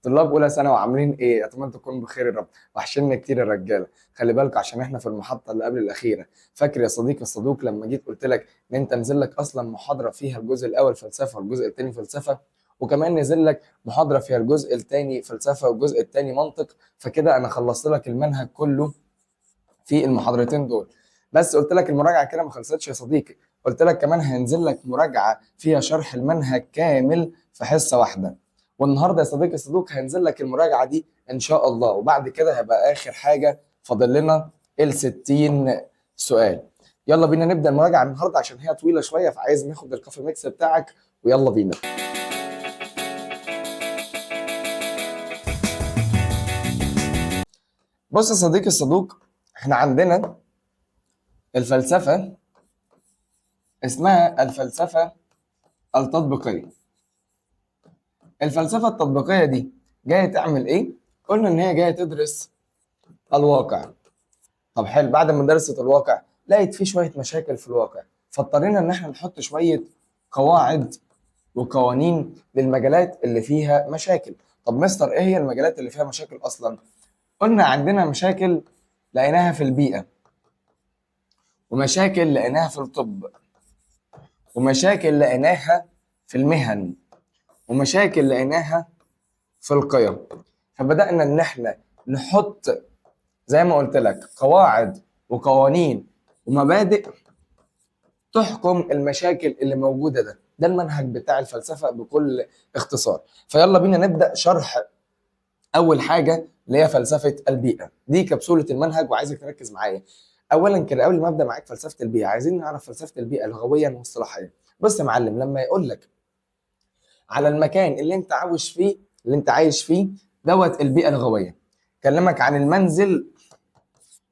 طلاب اولى ثانوي عاملين ايه؟ اتمنى تكونوا بخير يا رب. وحشنا كتير يا رجاله. خلي بالك عشان احنا في المحطه اللي قبل الاخيره. فاكر يا صديقي الصدوق لما جيت قلت لك ان انت نزل لك اصلا محاضره فيها الجزء الاول فلسفه والجزء الثاني فلسفه، وكمان نزل لك محاضره فيها الجزء الثاني فلسفه والجزء الثاني منطق. فكده انا خلصت لك المنهج كله في المحاضرتين دول. بس قلت لك المراجعه كده ما خلصتش يا صديقي. قلت لك كمان هينزل لك مراجعه فيها شرح المنهج كامل في حصه واحده. والنهارده يا صديقي الصدوق هينزل لك المراجعه دي ان شاء الله، وبعد كده هيبقى اخر حاجه فاضل لنا ال 60 سؤال. يلا بينا نبدا المراجعه النهارده عشان هي طويله شويه، فعايز ناخد الكافي ميكس بتاعك ويلا بينا. بص يا صديقي الصدوق، احنا عندنا الفلسفه اسمها الفلسفه التطبيقيه. الفلسفة التطبيقية دي جاية تعمل إيه؟ قلنا إن هي جاية تدرس الواقع. طب حلو، بعد ما درست الواقع لقيت فيه شوية مشاكل في الواقع، فاضطرينا إن إحنا نحط شوية قواعد وقوانين للمجالات اللي فيها مشاكل. طب مستر إيه هي المجالات اللي فيها مشاكل أصلا؟ قلنا عندنا مشاكل لقيناها في البيئة، ومشاكل لقيناها في الطب، ومشاكل لقيناها في المهن، ومشاكل لقيناها في القيم. فبدأنا إن إحنا نحط زي ما قلت لك قواعد وقوانين ومبادئ تحكم المشاكل اللي موجودة. ده المنهج بتاع الفلسفة بكل اختصار. فيلا بينا نبدأ شرح أول حاجة اللي هي فلسفة البيئة. دي كبسولة المنهج وعايزك تركز معايا. أولا كده قبل ما أبدأ معاك فلسفة البيئة، عايزين نعرف فلسفة البيئة لغويا واصطلاحيا. بص يا معلم، لما يقول لك على المكان اللي أنت عايش فيه، دوت البيئة لغوية. كلمك عن المنزل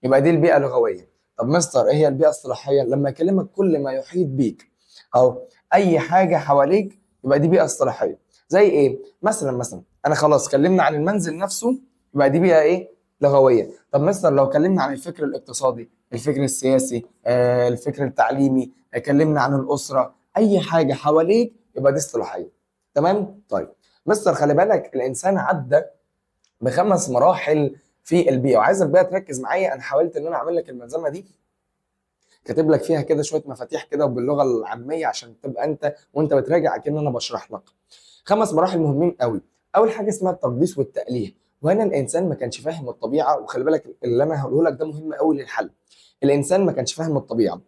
يبقى دي البيئة اللغوية. طب مستر ايه هي البيئة الاصطلاحية؟ لما اكلمك كل ما يحيط بيك او اي حاجة حواليك يبقى دي بيئة اصطلاحية. زي ايه؟ مثلا انا خلاص كلمنا عن المنزل نفسه، يبقى دي بيئة ايه؟ لغوية. طب مستر لو كلمنا عن الفكر الاقتصادي، الفكر السياسي، الفكر التعليمي، اتكلمنا عن الأسرة، اي حاجة حواليك يبقى دي اصطلاحية. تمام؟ طيب مستر خلي بالك الانسان عدى بخمس مراحل في البيئه، وعايزك بقى تركز معايا. انا حاولت ان انا اعمل لك الملزمه دي كاتب لك فيها كده شويه مفاتيح كده وباللغه العاميه عشان تبقى انت وانت بتراجع كأن انا بشرح لك. خمس مراحل مهمين قوي. اول حاجه اسمها التقديس والتأليه، وهنا الانسان ما كانش فاهم الطبيعه. وخلي بالك اللي انا هقوله لك ده مهم قوي للحل. الانسان ما كانش فاهم الطبيعه.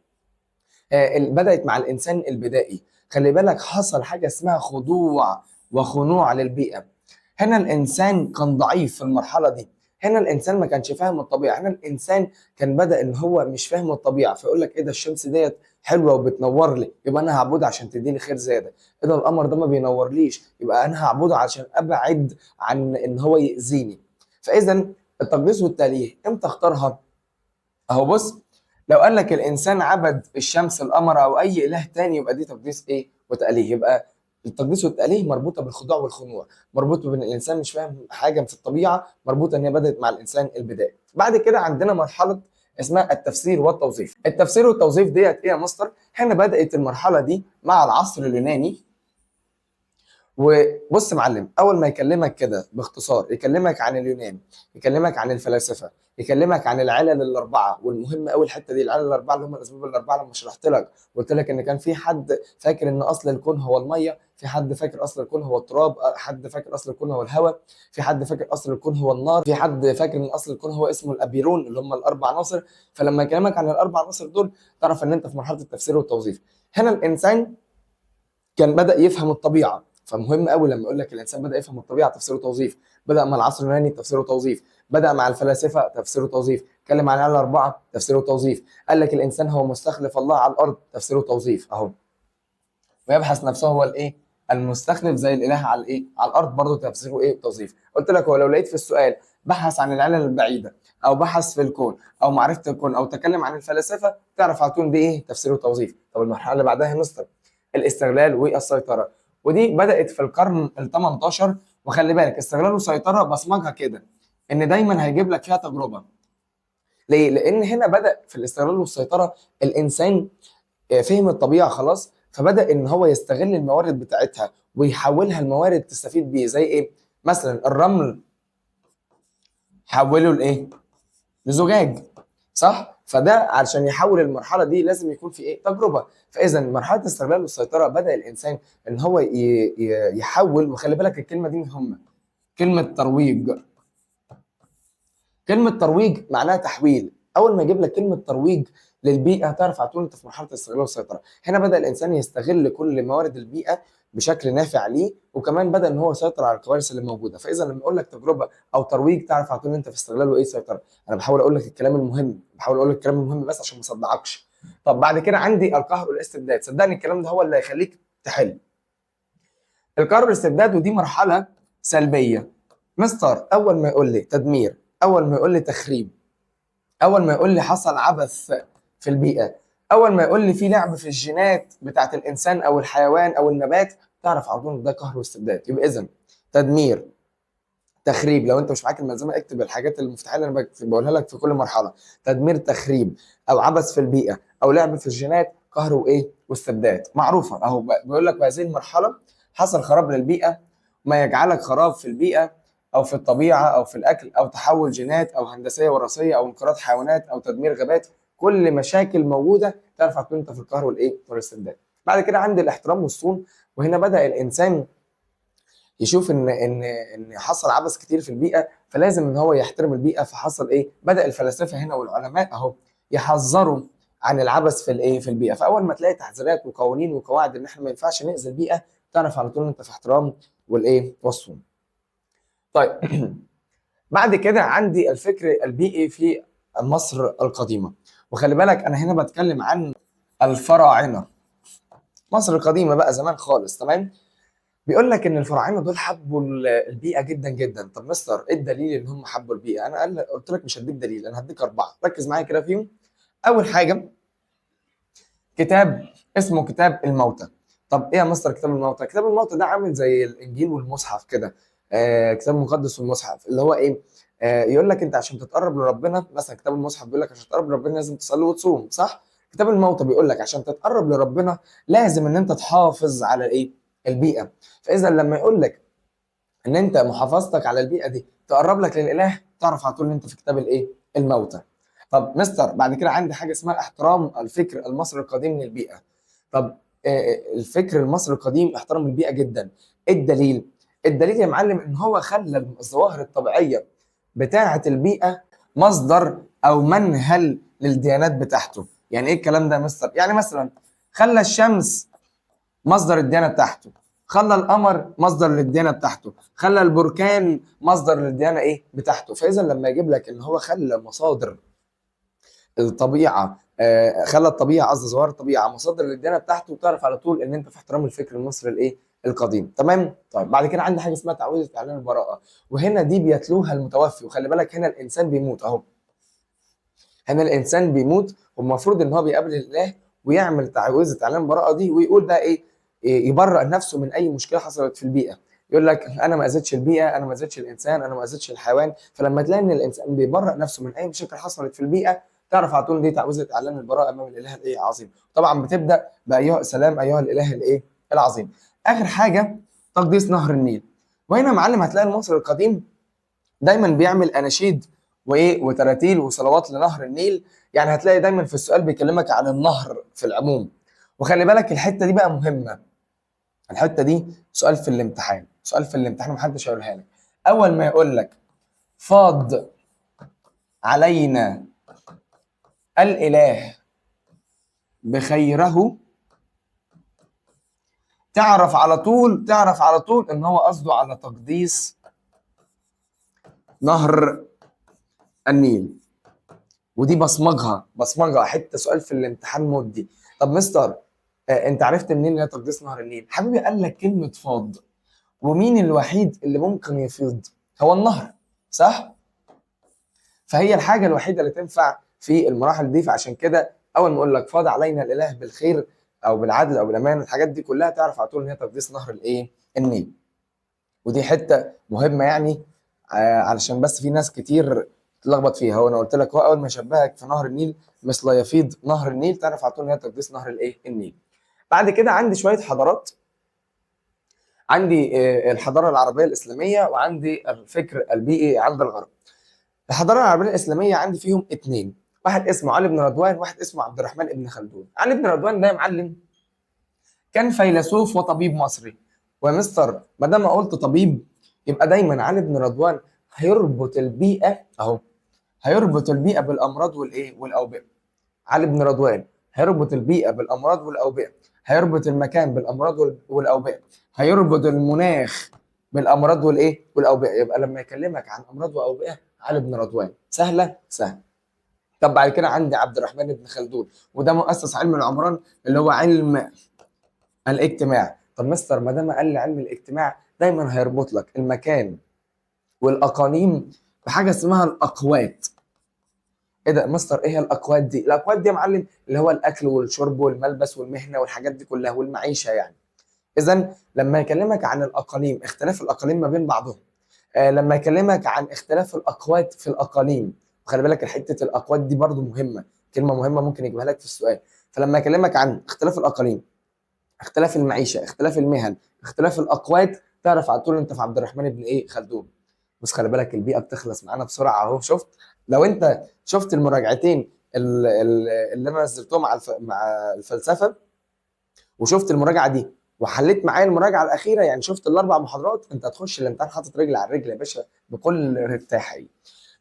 بدأت مع الانسان البدائي. خلي بالك حصل حاجه اسمها خضوع وخنوع للبيئه. هنا الانسان كان ضعيف في المرحله دي. هنا الانسان ما كانش فاهم الطبيعه. هنا الانسان كان بدا ان هو مش فاهم الطبيعه، فيقول لك ايه ده الشمس ديت حلوه وبتنور لي يبقى انا هعبدها عشان تديني خير زياده. ايه ده القمر ده ما بينورليش يبقى انا هعبده عشان ابعد عن ان هو ياذيني. فاذا التقديس والتأليه امتى اختارها؟ اهو بص، لو قال لك الانسان عبد الشمس القمر او اي اله تاني يبقى دي تقديس ايه وتأليه. يبقى التقديس والتأليه مربوطه بالخضوع والخنوع، مربوطه بان الانسان مش فاهم حاجه في الطبيعه، مربوطه ان هي بدات مع الانسان البدائي. بعد كده عندنا مرحله اسمها التفسير والتوظيف. التفسير والتوظيف ديت ايه يا مستر؟ هنا بدات المرحله دي مع العصر اليوناني. وبص يا معلم، اول ما يكلمك كده باختصار يكلمك عن اليونان، يكلمك عن الفلاسفه، يكلمك عن العلل الاربعه. والمهم قوي الحته دي، العلل الاربعه اللي هم الاسباب الاربعه. لما شرحت لك قلت لك ان كان في حد فاكر ان اصل الكون هو الميه، في حد فاكر اصل الكون هو التراب، حد فاكر اصل الكون هو الهواء، في حد فاكر اصل الكون هو النار، في حد فاكر ان اصل الكون هو اسمه الابيرون اللي هم الاربع عناصر. فلما يكلمك عن الاربع عناصر دول تعرف ان انت في مرحله التفسير والتوظيف. هنا الانسان كان بدأ يفهم الطبيعة. فمهم قوي لما يقول لك الانسان بدأ يفهم الطبيعة تفسير وتوظيف. بدأ مع العصر اليوناني تفسير وتوظيف، بدأ مع الفلاسفة تفسير وتوظيف، اتكلم عن العلل الأربعة تفسير وتوظيف، قال لك الانسان هو مستخلف الله على الارض تفسير وتوظيف اهو. ويبحث نفسه هو الايه؟ المستخلف زي الاله على الايه؟ على الارض برضه تفسير وايه وتوظيف. قلت لك هو لو لقيت في السؤال بحث عن العلل البعيدة او بحث في الكون او معرفة الكون او تكلم عن الفلاسفة تعرف على طول دي ايه؟ تفسير وتوظيف. طب المرحلة اللي بعدها يا مستر الاستغلال والسيطره، ودي بدات في القرن ال 18. وخلي بالك استغلال وسيطره بصمجها كده ان دايما هيجيب لك فيها تجربه. ليه؟ لان هنا بدا في الاستغلال والسيطره الانسان فهم الطبيعه خلاص، فبدا ان هو يستغل الموارد بتاعتها ويحولها لموارد تستفيد بيه. زي ايه؟ مثلا الرمل حوله لايه؟ لزجاج، صح؟ فده علشان يحول المرحله دي لازم يكون في ايه؟ تجربه. فاذا مرحله الاستغلال والسيطره بدا الانسان ان هو يحول. وخلي بالك الكلمه دي مهمه، كلمه ترويج. كلمه ترويج معناها تحويل. اول ما يجيب لك كلمه ترويج للبيئه تعرف على طول انت في مرحله الاستغلال والسيطره. هنا بدا الانسان يستغل كل موارد البيئه بشكل نافع ليه، وكمان بدا ان هو يسيطر على الكوارث اللي موجوده. فاذا لما اقول لك تجربه او ترويج تعرف على طول ان انت في استغلال وايه؟ سيطره. انا بحاول اقول لك الكلام المهم، بحاول اقول لك الكلام المهم بس عشان ما اصدعكش. طب بعد كده عندي القهر والاستبداد. صدقني الكلام ده هو اللي هيخليك تحل. القهر والاستبداد ودي مرحله سلبيه. مستر اول ما يقول لي تدمير، اول ما يقول لي تخريب، اول ما يقول لي حصل عبث في البيئه، اول ما يقول لي في لعب في الجينات بتاعت الانسان او الحيوان او النبات، تعرف على طول ده قهر واستبداد. يبقى اذا تدمير، تخريب. لو انت مش معاك الملزمه اكتب الحاجات المفتاحيه اللي انا بقولها لك في كل مرحله. تدمير، تخريب، او عبث في البيئه، او لعب في الجينات، قهر وايه؟ واستبداد. معروفه اهو. بيقول لك بهذه المرحله حصل خراب للبيئه، ما يجعلك خراب في البيئه او في الطبيعه او في الاكل او تحول جينات او هندسيه وراثيه او انقراض حيوانات او تدمير غابات. كل مشاكل موجوده تعرف هتكون انت في القهر والايه؟ والاستبداد. بعد كده عندي الاحترام والصون. وهنا بدا الانسان يشوف ان حصل عبث كتير في البيئه، فلازم ان هو يحترم البيئه. فحصل ايه؟ بدا الفلاسفه هنا والعلماء اهو يحذروا عن العبث في الايه؟ في البيئه. فاول ما تلاقي تحذيرات وقوانين وقواعد ان احنا ما ينفعش ناذي البيئه، تعرف على طول ان انت في احترام والايه؟ والصون. طيب بعد كده عندي الفكر البيئي في مصر القديمه. وخلي بالك انا هنا بتكلم عن الفراعنه. مصر القديمه بقى زمان خالص، تمام؟ بيقول لك ان الفراعنه دول حبوا البيئه جدا جدا. طب مستر ايه الدليل ان هم حبوا البيئه؟ انا قلت لك مش هديك دليل، انا هديك اربعه. ركز معايا كده فيهم. اول حاجه كتاب اسمه كتاب الموتى. طب ايه يا مستر كتاب الموتى؟ كتاب الموتى ده عامل زي الانجيل والمصحف كده. كتاب مقدس والمصحف اللي هو ايه؟ يقول لك انت عشان تتقرب لربنا، مثلا كتاب المصحف بيقول لك عشان تتقرب لربنا لازم تصلي وتصوم، صح؟ كتاب الموتى بيقول لك عشان تتقرب لربنا لازم ان انت تحافظ على ايه؟ البيئه. فاذا لما يقول لك ان انت محافظتك على البيئه دي تقرب لك للاله، تعرف على طول ان انت في كتاب الايه؟ الموتى. طب مستر بعد كده عندي حاجه اسمها احترام الفكر المصري القديم للبيئه. طب الفكر المصري القديم احترم البيئه جدا. ايه الدليل؟ الدليل يا معلم ان هو خلى الظواهر الطبيعيه بتاعه البيئه مصدر او منهل للديانات بتاعته. يعني ايه الكلام ده يا مستر؟ يعني مثلا خلى الشمس مصدر الديانه بتاعته، خلى القمر مصدر للديانه بتاعته، خلى البركان مصدر للديانه ايه؟ بتاعته. فاذا لما يجيب لك ان هو خلى مصادر الطبيعه، خلى الطبيعه، قصدي ظواهر الطبيعه، مصادر للديانه بتاعته، تعرف على طول ان انت في احترام الفكر المصري الايه؟ القديم. تمام؟ طيب بعد كده عندي حاجه اسمها تعويذه اعلان البراءه. وهنا دي بيتلوها المتوفي. وخلي بالك هنا الانسان بيموت اهو. هنا الانسان بيموت والمفروض ان هو بيقابل الله ويعمل تعويذه اعلان البراءه دي ويقول بقى ايه؟ يبرأ نفسه من اي مشكله حصلت في البيئه. يقول لك انا ما اذيتش البيئه، انا ما اذيتش الانسان، انا ما اذيتش الحيوان. فلما تلاقي ان الانسان بيبرأ نفسه من اي مشاكل حصلت في البيئه، تعرف على طول دي تعويذه اعلان البراءه امام الاله الايه؟ العظيم. طبعا بتبدا بايها سلام ايها الاله الايه؟ العظيم. اخر حاجه تقديس نهر النيل. وهنا يا معلم هتلاقي المصري القديم دايما بيعمل اناشيد وايه؟ وتراتيل وصلوات لنهر النيل. يعني هتلاقي دايما في السؤال بيكلمك عن النهر في العموم. وخلي بالك الحته دي بقى مهمه. الحته دي سؤال في الامتحان، سؤال في الامتحان محدش هيقولها لك. اول ما يقول لك فاض علينا الاله بخيره، تعرف على طول، تعرف على طول ان هو قصده على تقديس نهر النيل. ودي بصمجها حته سؤال في الامتحان مودي. طب مستر انت عرفت منين ان هي تقديس نهر النيل؟ حبيبي قال لك كلمه فاض. ومين الوحيد اللي ممكن يفيض؟ هو النهر، صح؟ فهي الحاجه الوحيده اللي تنفع في المراحل دي. فعشان كده اول ما اقول لك فاض علينا الاله بالخير او بالعدل او بالامان، الحاجات دي كلها تعرف على طول ان هي تقديس نهر الايه؟ النيل. ودي حته مهمه يعني، علشان بس في ناس كتير تلخبط فيها. هو انا قلت لك هو اول ما يشبهك في نهر النيل مثل يفيض نهر النيل، تعرف على طول ان هي تقديس نهر الايه؟ النيل. بعد كده عندي شويه حضارات عندي الحضاره العربيه الاسلاميه، وعندي الفكر البيئي عند الغرب. الحضاره العربيه الاسلاميه عندي فيهم اتنين، واحد اسمه علي بن رضوان، واحد اسمه عبد الرحمن بن خلدون. علي بن رضوان ده يا معلم كان فيلسوف وطبيب مصري. ومستر ما دام قلت طبيب، يبقى دايما علي بن رضوان هيربط البيئه اهو، هيربط البيئه بالامراض والايه والاوبئه. علي بن رضوان هيربط البيئه بالامراض والاوبئه، هيربط المكان بالامراض والاوبئه، هيربط المناخ بالامراض والايه والاوبئه. يبقى لما يكلمك عن امراض واوبئه علي بن رضوان، سهله سهله. طب بعد كده عندي عبد الرحمن بن خلدون، وده مؤسس علم العمران اللي هو علم الاجتماع. طب مستر ما دام قال لي علم الاجتماع، دايما هيربط لك المكان والاقاليم بحاجه اسمها الاقوات. ايه ده يا مستر؟ ايه هي الاقوات دي؟ الاقوات دي يا معلم اللي هو الاكل والشرب والملبس والمهنه والحاجات دي كلها والمعيشه يعني. اذا لما يكلمك عن الاقاليم، اختلاف الاقاليم ما بين بعضهم، لما يكلمك عن اختلاف الاقوات في الاقاليم، وخلي بالك حته الاقوات دي برضو مهمه، كلمه مهمه ممكن يجيبها لك في السؤال. فلما يكلمك عن اختلاف الاقاليم، اختلاف المعيشه، اختلاف المهن، اختلاف الاقوات، تعرف على طول انت في عبد الرحمن بن ايه خلدون. بس خلي بالك البيئه بتخلص معانا بسرعه اهو. شفت؟ لو انت شفت المراجعتين اللي انا نزلتهم مع الفلسفه، وشفت المراجعه دي وحليت معايا المراجعه الاخيره، يعني شفت الاربع محاضرات، انت هتخش الامتحان حاطط رجل على رجل يا باشا بكل ارتياحيه.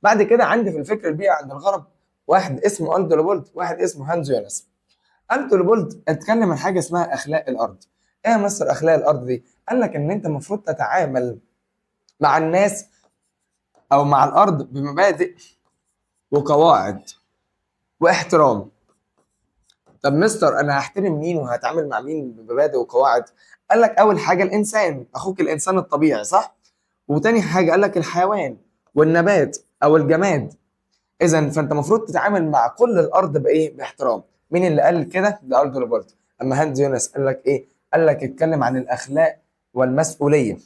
بعد كده عندي في الفكر البيئي عند الغرب واحد اسمه ألدو بولت، واحد اسمه هانز يونس. ألدو بولت اتكلم عن حاجه اسمها اخلاق الارض. ايه يا مستر اخلاق الارض دي؟ قال لك ان انت المفروض تتعامل مع الناس او مع الارض بمبادئ وقواعد واحترام. طب مستر انا هحترم مين وهتعامل مع مين بمبادئ وقواعد؟ قال لك اول حاجه الانسان، اخوك الانسان الطبيعي، صح؟ وتاني حاجه قال لك الحيوان والنبات او الجماد. اذا فانت المفروض تتعامل مع كل الارض بايه؟ باحترام. مين اللي قال كده؟ ده ألدو لابورت. اما هانز يونس قال لك ايه؟ قال لك اتكلم عن الاخلاق والمسؤوليه.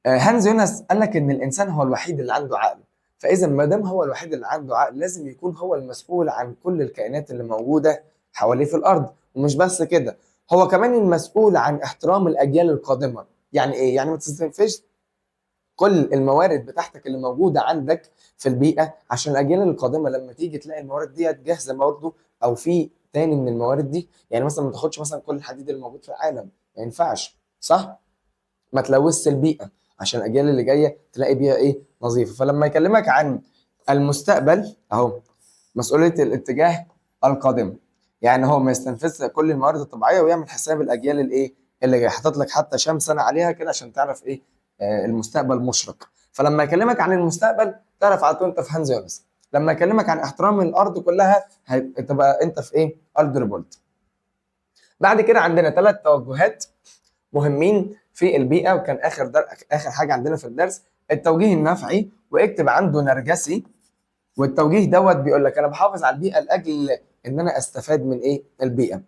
هانز يونس قال لك ان الانسان هو الوحيد اللي عنده عقل، فاذا ما دام هو الوحيد اللي عنده عقل لازم يكون هو المسؤول عن كل الكائنات اللي موجوده حواليه في الارض. ومش بس كده، هو كمان المسؤول عن احترام الاجيال القادمه. يعني ايه؟ يعني ما تستنفذش كل الموارد بتاعتك اللي موجوده عندك في البيئه عشان الاجيال القادمه لما تيجي تلاقي الموارد ديت جاهزه برضه، او في تاني من الموارد دي. يعني مثلا ما تاخدش مثلا كل الحديد اللي موجود في العالم، ما ينفعش، صح؟ ما تلوثش البيئه عشان الاجيال اللي جايه تلاقي بيئه ايه؟ نظيفه. فلما يكلمك عن المستقبل اهو، مسؤوليه الاتجاه القادمه، يعني هو ما يستنفذش كل الموارد الطبيعيه ويعمل حساب الاجيال الايه اللي جايه، حاطط لك حتى كام سنه عليها كده عشان تعرف ايه؟ المستقبل مشرق. فلما يكلمك عن المستقبل تعرف على طول انت في هانز يونس. لما يكلمك عن احترام الارض كلها تبقى انت في ايه؟ ألدر بولت. بعد كده عندنا ثلاث توجهات مهمين في البيئه، وكان اخر حاجه عندنا في الدرس التوجيه النفعي، واكتب عنده نرجسي. والتوجيه دوت بيقول لك انا بحافظ على البيئه لاجل ان انا استفاد من ايه؟ البيئه.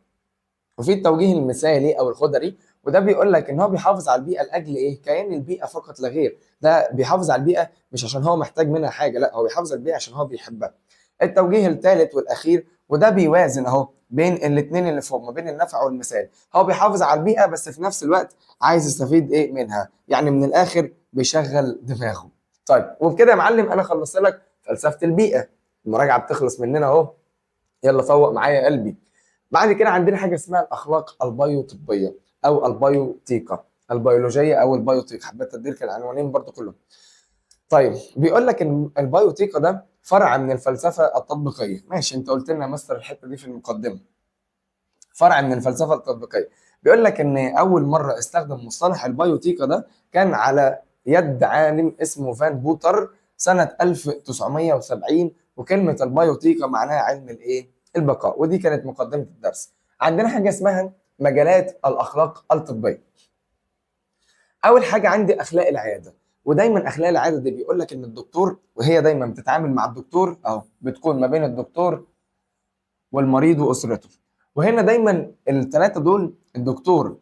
وفي التوجيه المثالي او الخضري، وده بيقول لك ان هو بيحافظ على البيئه لاجل ايه؟ كيان البيئه فقط لا غير. ده بيحافظ على البيئه مش عشان هو محتاج منها حاجه، لا هو بيحافظ على البيئه عشان هو بيحبها. التوجيه الثالث والاخير، وده بيوازن اهو بين الاثنين اللي فوق، ما بين النفع والمثال. هو بيحافظ على البيئه بس في نفس الوقت عايز يستفيد ايه منها، يعني من الاخر بيشغل دماغه. طيب وبكده يا معلم انا خلصت لك فلسفه البيئه. المراجعه بتخلص مننا اهو، يلا فوق معايا يا قلبي. بعد كده عندنا حاجه اسمها الاخلاق البيوطبيه او البيوتيكا، البيولوجيه او البيوتيكا، حبيت اديلك العنوانين برضو كلهم. طيب بيقول لك ان البيوتيكا ده فرع من الفلسفه التطبيقيه. ماشي، انت قلت لنا يا مستر الحته دي في المقدمه، فرع من الفلسفه التطبيقيه. بيقول لك ان اول مره استخدم مصطلح البيوتيكا ده كان على يد عالم اسمه فان بوتر سنه 1970، وكلمه البيوتيكا معناها علم الايه؟ البقاء. ودي كانت مقدمه الدرس. عندنا حاجه اسمها مجالات الاخلاق الطبيه. اول حاجه عندي اخلاق العياده. ودايما اخلاق العياده دي بيقول لك ان الدكتور، وهي دايما بتتعامل مع الدكتور اهو، بتكون ما بين الدكتور والمريض واسرته. وهنا دايما الثلاثه دول، الدكتور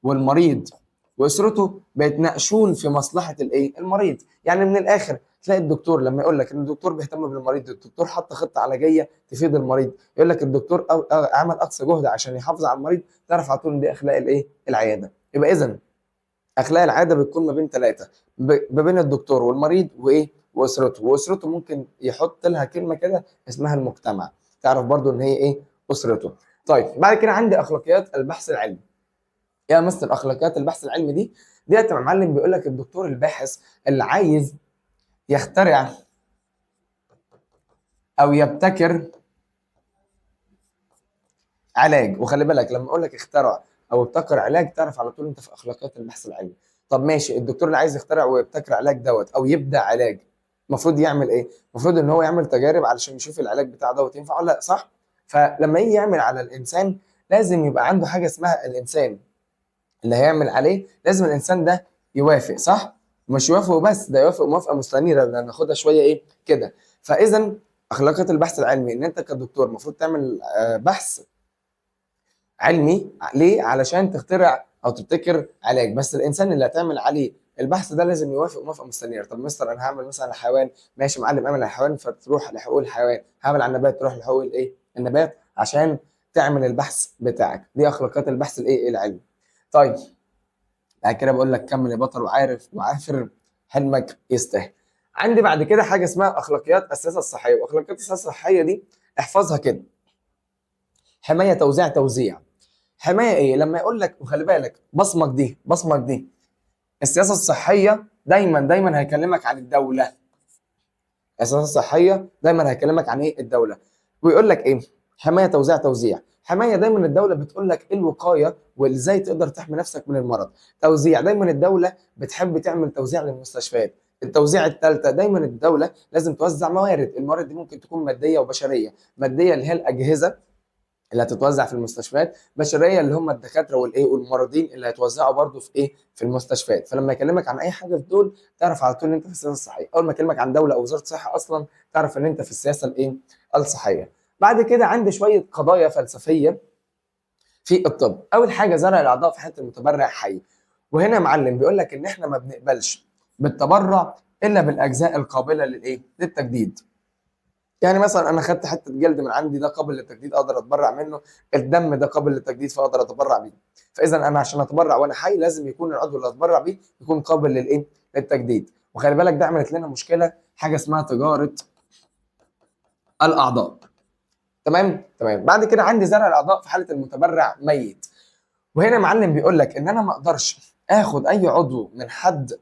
والمريض واسرته، بيتناقشون في مصلحه الايه؟ المريض. يعني من الاخر تلاقي الدكتور لما يقول لك ان الدكتور بيهتم بالمريض، الدكتور حط خطه علاجيه تفيد المريض، يقول لك الدكتور عمل اقصى جهد عشان يحافظ على المريض، تعرف على طول ان دي اخلاق الايه؟ العياده. يبقى اذا اخلاق العاده بتكون ما بين ثلاثه، ما بين الدكتور والمريض وايه واسرته، واسرته ممكن يحط لها كلمه كده اسمها المجتمع، تعرف برضو ان هي ايه اسرته. طيب بعد كده عندي اخلاقيات البحث العلمي. يا مستر اخلاقيات البحث العلمي دي يا معلم بيقول لك الدكتور الباحث اللي عايز يخترع او يبتكر علاج. وخلي بالك لما اقول لك اخترع او ابتكر علاج تعرف على طول انت في اخلاقيات البحث العلمي. طب ماشي، الدكتور اللي عايز يخترع ويبتكر علاج دوت او يبدع علاج المفروض يعمل ايه؟ المفروض ان هو يعمل تجارب علشان يشوف العلاج بتاع دوت ينفع ولا لا، صح؟ فلما يجي يعمل على الانسان لازم يبقى عنده حاجه اسمها الانسان اللي هيعمل عليه، لازم الانسان ده يوافق، صح؟ مش يوافق وبس، ده يوافق موافقه مستنيره، لان ناخدها شويه ايه كده. فاذا اخلاقيات البحث العلمي ان انت كدكتور المفروض تعمل بحث علمي. ليه؟ علشان تخترع او تبتكر علاج، بس الانسان اللي هتعمل عليه البحث ده لازم يوافق موافقه مستنيره. طب مستر انا هعمل مثلا على الحيوان، ماشي معلم اعمل على الحيوان فتروح لحقوق الحيوان، هعمل على النبات تروح لحقوق الايه النبات عشان تعمل البحث بتاعك. دي اخلاقيات البحث الايه العلمي. طيب بعد كده بقول لك كمل يا بطل وعارف وعافر حلمك يستاهل. عندي بعد كده حاجه اسمها اخلاقيات السياسه الصحيه. واخلاقيات السياسه الصحيه دي احفظها كده: حمايه توزيع توزيع. حمايه ايه؟ لما يقول لك وخلي بالك بصمك دي السياسه الصحيه دايما هيكلمك عن الدوله. السياسه الصحيه دايما هيكلمك عن ايه الدوله. ويقول لك ايه؟ حمايه توزيع توزيع. حمايه دايما الدوله بتقول لك إيه الوقايه وازاي تقدر تحمي نفسك من المرض. توزيع دايما الدوله بتحب تعمل توزيع للمستشفيات. التوزيع الثالثه دايما الدوله لازم توزع موارد. الموارد دي ممكن تكون ماديه وبشريه. ماديه اللي هي الاجهزه اللي هتتوزع في المستشفيات، بشريه اللي هم الدكاتره والايه والممرضين اللي هيتوزعوا برضو في ايه في المستشفيات. فلما يكلمك عن اي حاجه في دول تعرف على طول ان انت في السياسه الصحيه. اول ما يكلمك عن دوله او وزاره صحه اصلا تعرف ان انت في السياسه الايه الصحيه. بعد كده عندي شويه قضايا فلسفيه في الطب. اول حاجه زرع الاعضاء في حاله المتبرع حي. وهنا يا معلم بيقول لك ان احنا ما بنقبلش بالتبرع الا بالاجزاء القابله للايه للتجديد. يعني مثلا انا خدت حته جلد من عندي ده قابل للتجديد اقدر اتبرع منه، الدم ده قابل للتجديد فاقدر اتبرع بيه. فاذا انا عشان اتبرع وانا حي لازم يكون العضو اللي اتبرع بيه يكون قابل للايه للتجديد. وخلي بالك ده عملت لنا مشكله، حاجه اسمها تجاره الاعضاء. تمام. بعد كده عندي زرع الاعضاء في حاله المتبرع ميت. وهنا يا معلم بيقول لك ان انا ما اقدرش اخد اي عضو من حد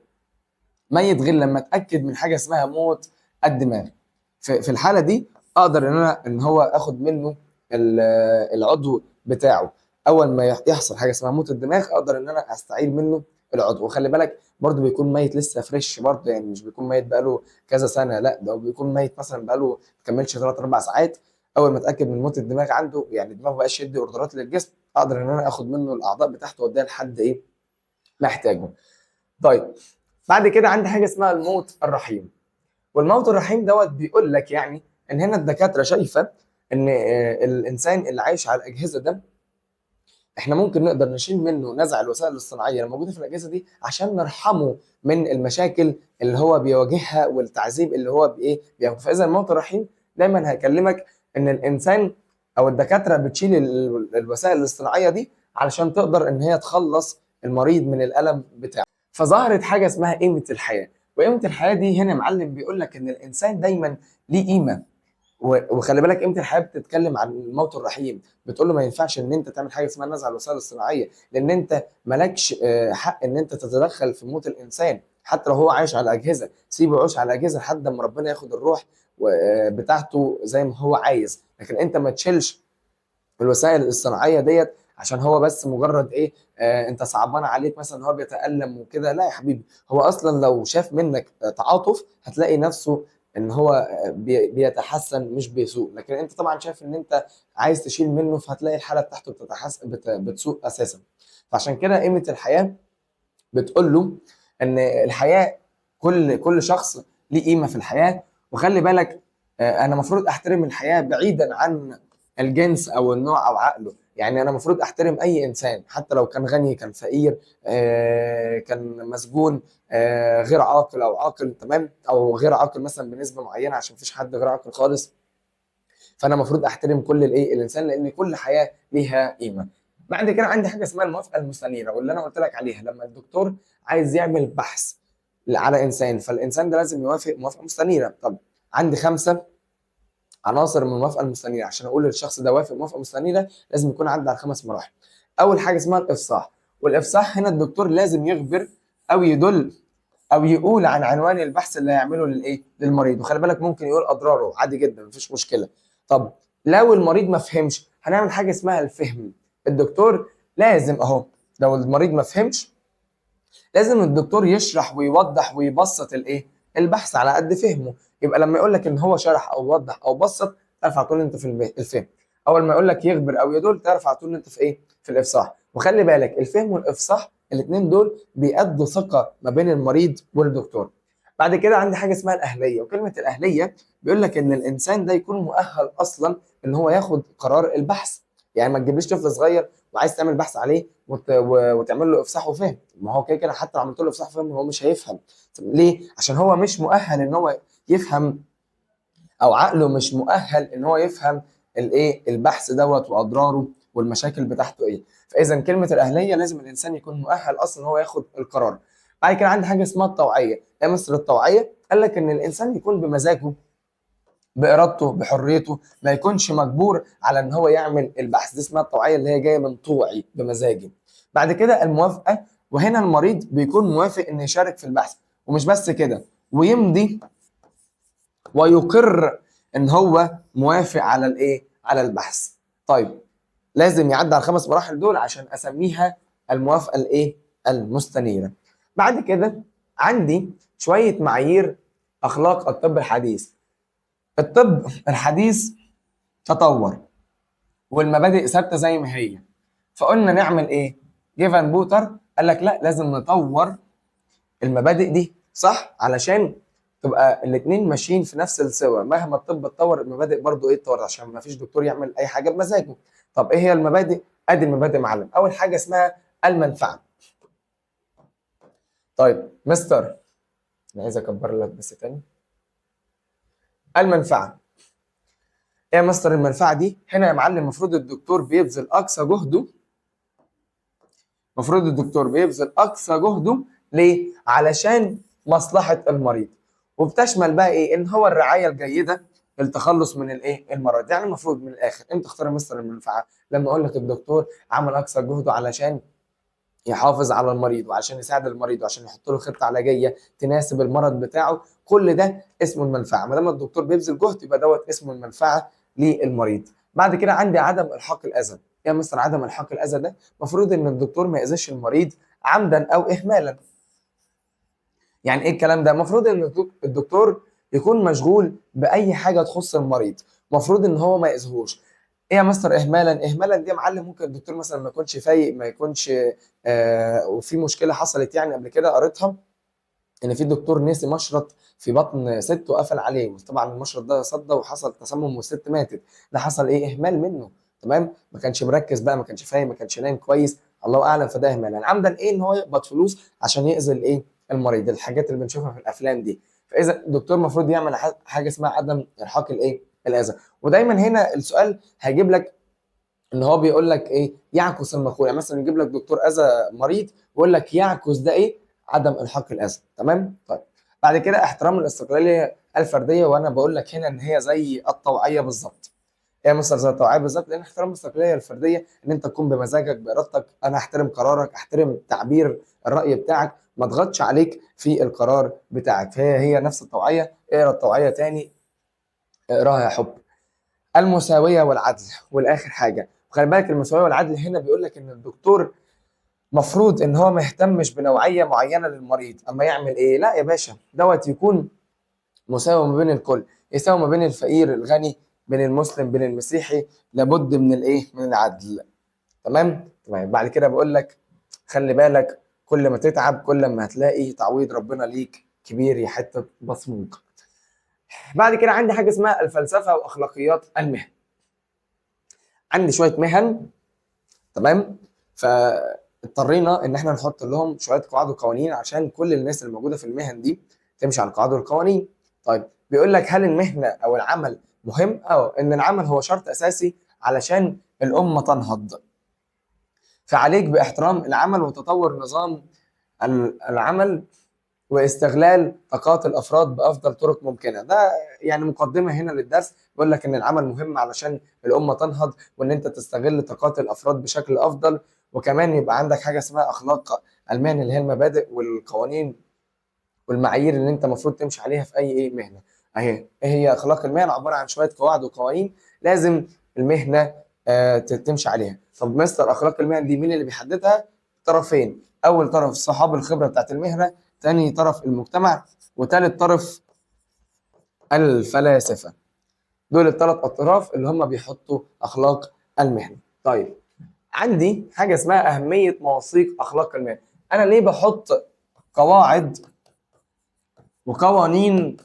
ميت غير لما اتاكد من حاجه اسمها موت الدماغ. في الحاله دي اقدر ان هو اخد منه العضو بتاعه. اول ما يحصل حاجه اسمها موت الدماغ اقدر ان انا استعيد منه العضو. وخلي بالك برضه بيكون ميت لسه فريش برضه، يعني مش بيكون ميت بقاله كذا سنه، لا ده بيكون ميت مثلا بقاله ما كملش 3 4 ساعات. اول ما اتاكد من موت الدماغ عنده، يعني الدماغ ما بقاش يدي اوردرات للجسم، اقدر ان انا اخد منه الاعضاء بتاعته واديها لحد ايه محتاجه. طيب بعد كده عندي حاجه اسمها الموت الرحيم. والموت الرحيم دوت بيقول لك يعني ان هنا الدكاتره شايفه ان الانسان اللي عايش على الاجهزه ده احنا ممكن نقدر نشيل منه نزع الوسائل الاصطناعيه الموجوده في الاجهزه دي عشان نرحمه من المشاكل اللي هو بيواجهها والتعذيب اللي هو بايه بياخده. فاذا الموت الرحيم دايما هيكلمك ان الانسان او الدكاتره بتشيل الوسائل الاصطناعيه دي علشان تقدر ان هي تخلص المريض من الالم بتاعه. فظهرت حاجه اسمها قيمه الحياه. وقيمه الحياه دي هنا يا معلم بيقول لك ان الانسان دايما ليه قيمه. وخلي بالك قيمه الحياه بتتكلم عن الموت الرحيم. بتقول له ما ينفعش ان انت تعمل حاجه اسمها نزع الوسائل الصناعيه، لان انت مالكش حق ان انت تتدخل في موت الانسان حتى لو هو عايش على اجهزه. سيبه يعيش على اجهزه لحد ما ربنا ياخد الروح بتاعته زي ما هو عايز، لكن انت ما تشيلش الوسائل الصناعيه ديت عشان هو بس مجرد ايه انت صعبان عليك مثلا هو بيتالم وكده. لا يا حبيبي، هو اصلا لو شاف منك تعاطف هتلاقي نفسه ان هو بيتحسن مش بيسوء. لكن انت طبعا شايف ان انت عايز تشيل منه فهتلاقي الحاله بتاعته بتتحسن بتسوء اساسا. فعشان كده قيمه الحياه بتقول له ان الحياه كل شخص ليه قيمه في الحياه. وخلي بالك انا المفروض احترم الحياه بعيدا عن الجنس او النوع او عقله. يعني انا المفروض احترم اي انسان حتى لو كان غني كان فقير كان مسجون غير عاقل او عاقل، تمام، او غير عاقل مثلا بنسبه معينه عشان مفيش حد غير عاقل خالص. فانا المفروض احترم كل الايه الانسان لان كل حياه ليها قيمه. بعد كده عندي حاجه اسمها الموافقه المستنيره، واللي انا قلت لك عليها لما الدكتور عايز يعمل بحث على انسان، فالانسان ده لازم يوافق موافقه مستنيره. طب عندي 5 عناصر من الموافقه المستنيره، عشان اقول للشخص ده وافق موافقه مستنيره لازم يكون عدى على 5 مراحل. اول حاجه اسمها الافصاح، والافصاح هنا الدكتور لازم يخبر او يدل او يقول عن عنوان البحث اللي هيعمله للمريض، وخلي بالك ممكن يقول اضراره عادي جدا مفيش مشكله. طب لو المريض ما فهمش هنعمل حاجه اسمها الفهم. الدكتور لازم اهو، لو المريض ما فهمش لازم الدكتور يشرح ويوضح ويبسط البحث على قد فهمه. يبقى لما يقول لك ان هو شرح او وضح او بسط تعرف على طول انت في الفهم. اول ما يقول لك يخبر او يدل تعرف على طول انت في الافصاح. وخلي بالك الفهم والافصاح الاثنين دول بيأدوا ثقه ما بين المريض والدكتور. بعد كده عندي حاجه اسمها الاهليه، وكلمه الاهليه بيقول لك ان الانسان ده يكون مؤهل اصلا ان هو ياخد قرار البحث. يعني ما تجيبليش طفل صغير وعايز تعمل بحث عليه وتعمل له افصاح وفهم، ما هو كده كده حتى لو عملت له افصاح وفهم هو مش هيفهم. ليه؟ عشان هو مش مؤهل ان هو يفهم، او عقله مش مؤهل ان هو يفهم البحث دوت واضراره والمشاكل بتاعته ايه. فاذا كلمه الاهليه لازم الانسان يكون مؤهل اصلا ان هو ياخد القرار. بعد كده عندي حاجه اسمها الطوعيه. ايه مصر الطوعيه؟ قال لك ان الانسان يكون بمزاجه بارادته بحريته، ما يكونش مجبور على ان هو يعمل البحث. دي اسمها الطوعيه اللي هي جايه من طوعي بمزاجي. بعد كده الموافقه، وهنا المريض بيكون موافق انه يشارك في البحث، ومش بس كده ويمضي ويقر ان هو موافق على على البحث. طيب لازم يعدي على ال5 مراحل دول عشان اسميها الموافقه المستنيره. بعد كده عندي شويه معايير اخلاق الطب الحديث. الطب الحديث تطور والمبادئ ثابته زي ما هي، فقلنا نعمل ايه؟ جيفن بوتر قال لك لا لازم نطور المبادئ دي صح علشان تبقى الاثنين ماشيين في نفس السوا. مهما الطب اتطور المبادئ برضو اتطور عشان ما فيش دكتور يعمل اي حاجه بمزاجه. طب ايه هي المبادئ؟ ادي المبادئ معلم. اول حاجه اسمها المنفعه. طيب مستر انا عايز اكبر لك بس تاني. المنفعه ايه يا مستر؟ المنفعه دي هنا يا معلم المفروض الدكتور بيبذل اقصى جهده. المفروض الدكتور بيبذل اقصى جهده ليه؟ علشان مصلحه المريض، وبتشمل بقى ايه؟ ان هو الرعايه الجيده للتخلص من المرض. يعني المفروض من الاخر انت تختار مستر المنفعه لما اقول لك الدكتور عمل اقصى جهده علشان يحافظ على المريض وعشان يساعد المريض وعشان يحط له خطه علاجيه تناسب المرض بتاعه، كل ده اسمه المنفعه. ما دام الدكتور بيبذل جهد يبقى دوت اسمه المنفعه للمريض. بعد كده عندي عدم الحاق الاذى. يا مستر عدم الحاق الاذى ده المفروض ان الدكتور ما يأذيش المريض عمدا او اهمالا. يعني ايه الكلام ده؟ المفروض ان الدكتور يكون مشغول باي حاجه تخص المريض، المفروض ان هو ما يأذيهوش. ايه يا مستر اهمالا؟ اهمالا دي يا معلم ممكن الدكتور مثلا ما يكونش فايق، ما يكونش وفي مشكله حصلت يعني قبل كده قريتها ان في دكتور نسي مشرط في بطن ست وقفل عليه، وطبعا المشرط ده صدى وحصل تسمم والست ماتت. ده حصل اهمال منه، تمام؟ ما كانش مركز بقى، ما كانش فاهم، ما كانش نايم كويس، الله اعلم. فده اهمال. عمدا ان هو يقبض فلوس عشان يأذي المريض، الحاجات اللي بنشوفها في الافلام دي. فاذا الدكتور المفروض يعمل حاجه اسمها عدم الحاق الاذى. ودايما هنا السؤال هيجيب لك ان هو بيقول لك يعكس المقوله. يعني مثلا يجيب لك دكتور اذى مريض ويقول لك يعكس ده عدم الحاق الاذى. تمام؟ طيب بعد كده احترام الاستقلاليه الفرديه، وانا بقول لك هنا ان هي زي الطوعيه بالظبط. هي مثلا زي الطوعيه بالظبط، لان احترام الاستقلاليه الفرديه ان انت تكون بمزاجك بارادتك، انا احترم قرارك، احترم تعبير الراي بتاعك، ما اضغطش عليك في القرار بتاعك. فهي نفس الطوعيه. اقرا الطوعيه تاني، اقراها يا حب. المساويه والعدل، والاخر حاجه خلي بالك المساويه والعدل هنا بيقول لك ان الدكتور مفروض ان هو ما يهتمش بنوعيه معينه للمريض. اما يعمل ايه؟ لا يا باشا دوت يكون مساوي ما بين الكل، يساوي ما بين الفقير الغني، بين المسلم بين المسيحي. لابد من من العدل. تمام؟ تمام. بعد كده بقول لك خلي بالك كل ما تتعب كل ما هتلاقي تعويض ربنا ليك كبير يا حته بصموك. بعد كده عندي حاجه اسمها الفلسفه واخلاقيات المهن. عندي شويه مهن، تمام؟ فاضطرينا ان احنا نحط لهم شويه قواعد وقوانين عشان كل الناس اللي موجوده في المهن دي تمشي على القواعد والقوانين. طيب بيقول لك هل المهنه او العمل مهم؟ ان العمل هو شرط اساسي علشان الامه تنهض. فعليك باحترام العمل وتطور نظام العمل واستغلال طاقات الافراد بافضل طرق ممكنه. ده يعني مقدمه هنا للدرس، بيقول لك ان العمل مهم علشان الامه تنهض، وان انت تستغل طاقات الافراد بشكل افضل، وكمان يبقى عندك حاجه اسمها اخلاق المهنه اللي هي المبادئ والقوانين والمعايير اللي انت المفروض تمشي عليها في اي مهنه. اهي ايه هي اخلاق المهنه؟ عباره عن شويه قواعد وقوانين لازم المهنه تمشي عليها. طب مستر اخلاق المهنه دي مين اللي بيحددها؟ طرفين، اول طرف صحاب الخبره بتاعت المهنه، تاني طرف المجتمع، وتالت طرف الفلاسفه. دول الثلاث اطراف اللي هم بيحطوا اخلاق المهنه. طيب عندي حاجه اسمها اهميه مواثيق اخلاق المهنه. انا ليه بحط قواعد وقوانين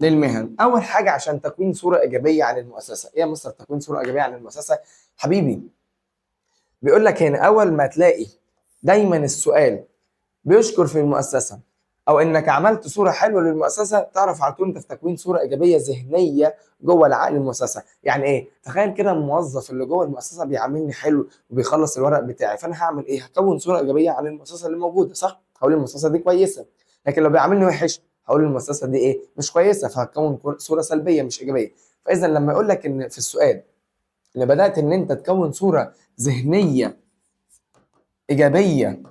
للمهن؟ اول حاجه عشان تكوين صوره ايجابيه عن المؤسسه. ايه يا مستر تكوين صوره ايجابيه عن المؤسسه؟ حبيبي بيقول لك هنا اول ما تلاقي دايما السؤال بيشكر في المؤسسه او انك عملت صوره حلوه للمؤسسه، تعرف على طول انت في تكوين صوره ايجابيه ذهنيه جوه العقل المؤسسه. يعني ايه؟ تخيل كده الموظف اللي جوه المؤسسه بيعاملني حلو وبيخلص الورق بتاعي، فانا هعمل ايه؟ هكون صوره ايجابيه عن المؤسسه اللي موجوده، صح؟ هقول المؤسسه دي كويسه. لكن لو بيعاملني وحش هقول المؤسسه دي ايه؟ مش كويسه، فهتكون صوره سلبيه مش ايجابيه. فاذا لما يقول لك ان في السؤال اللي بدات ان انت تكون صوره ذهنيه ايجابيه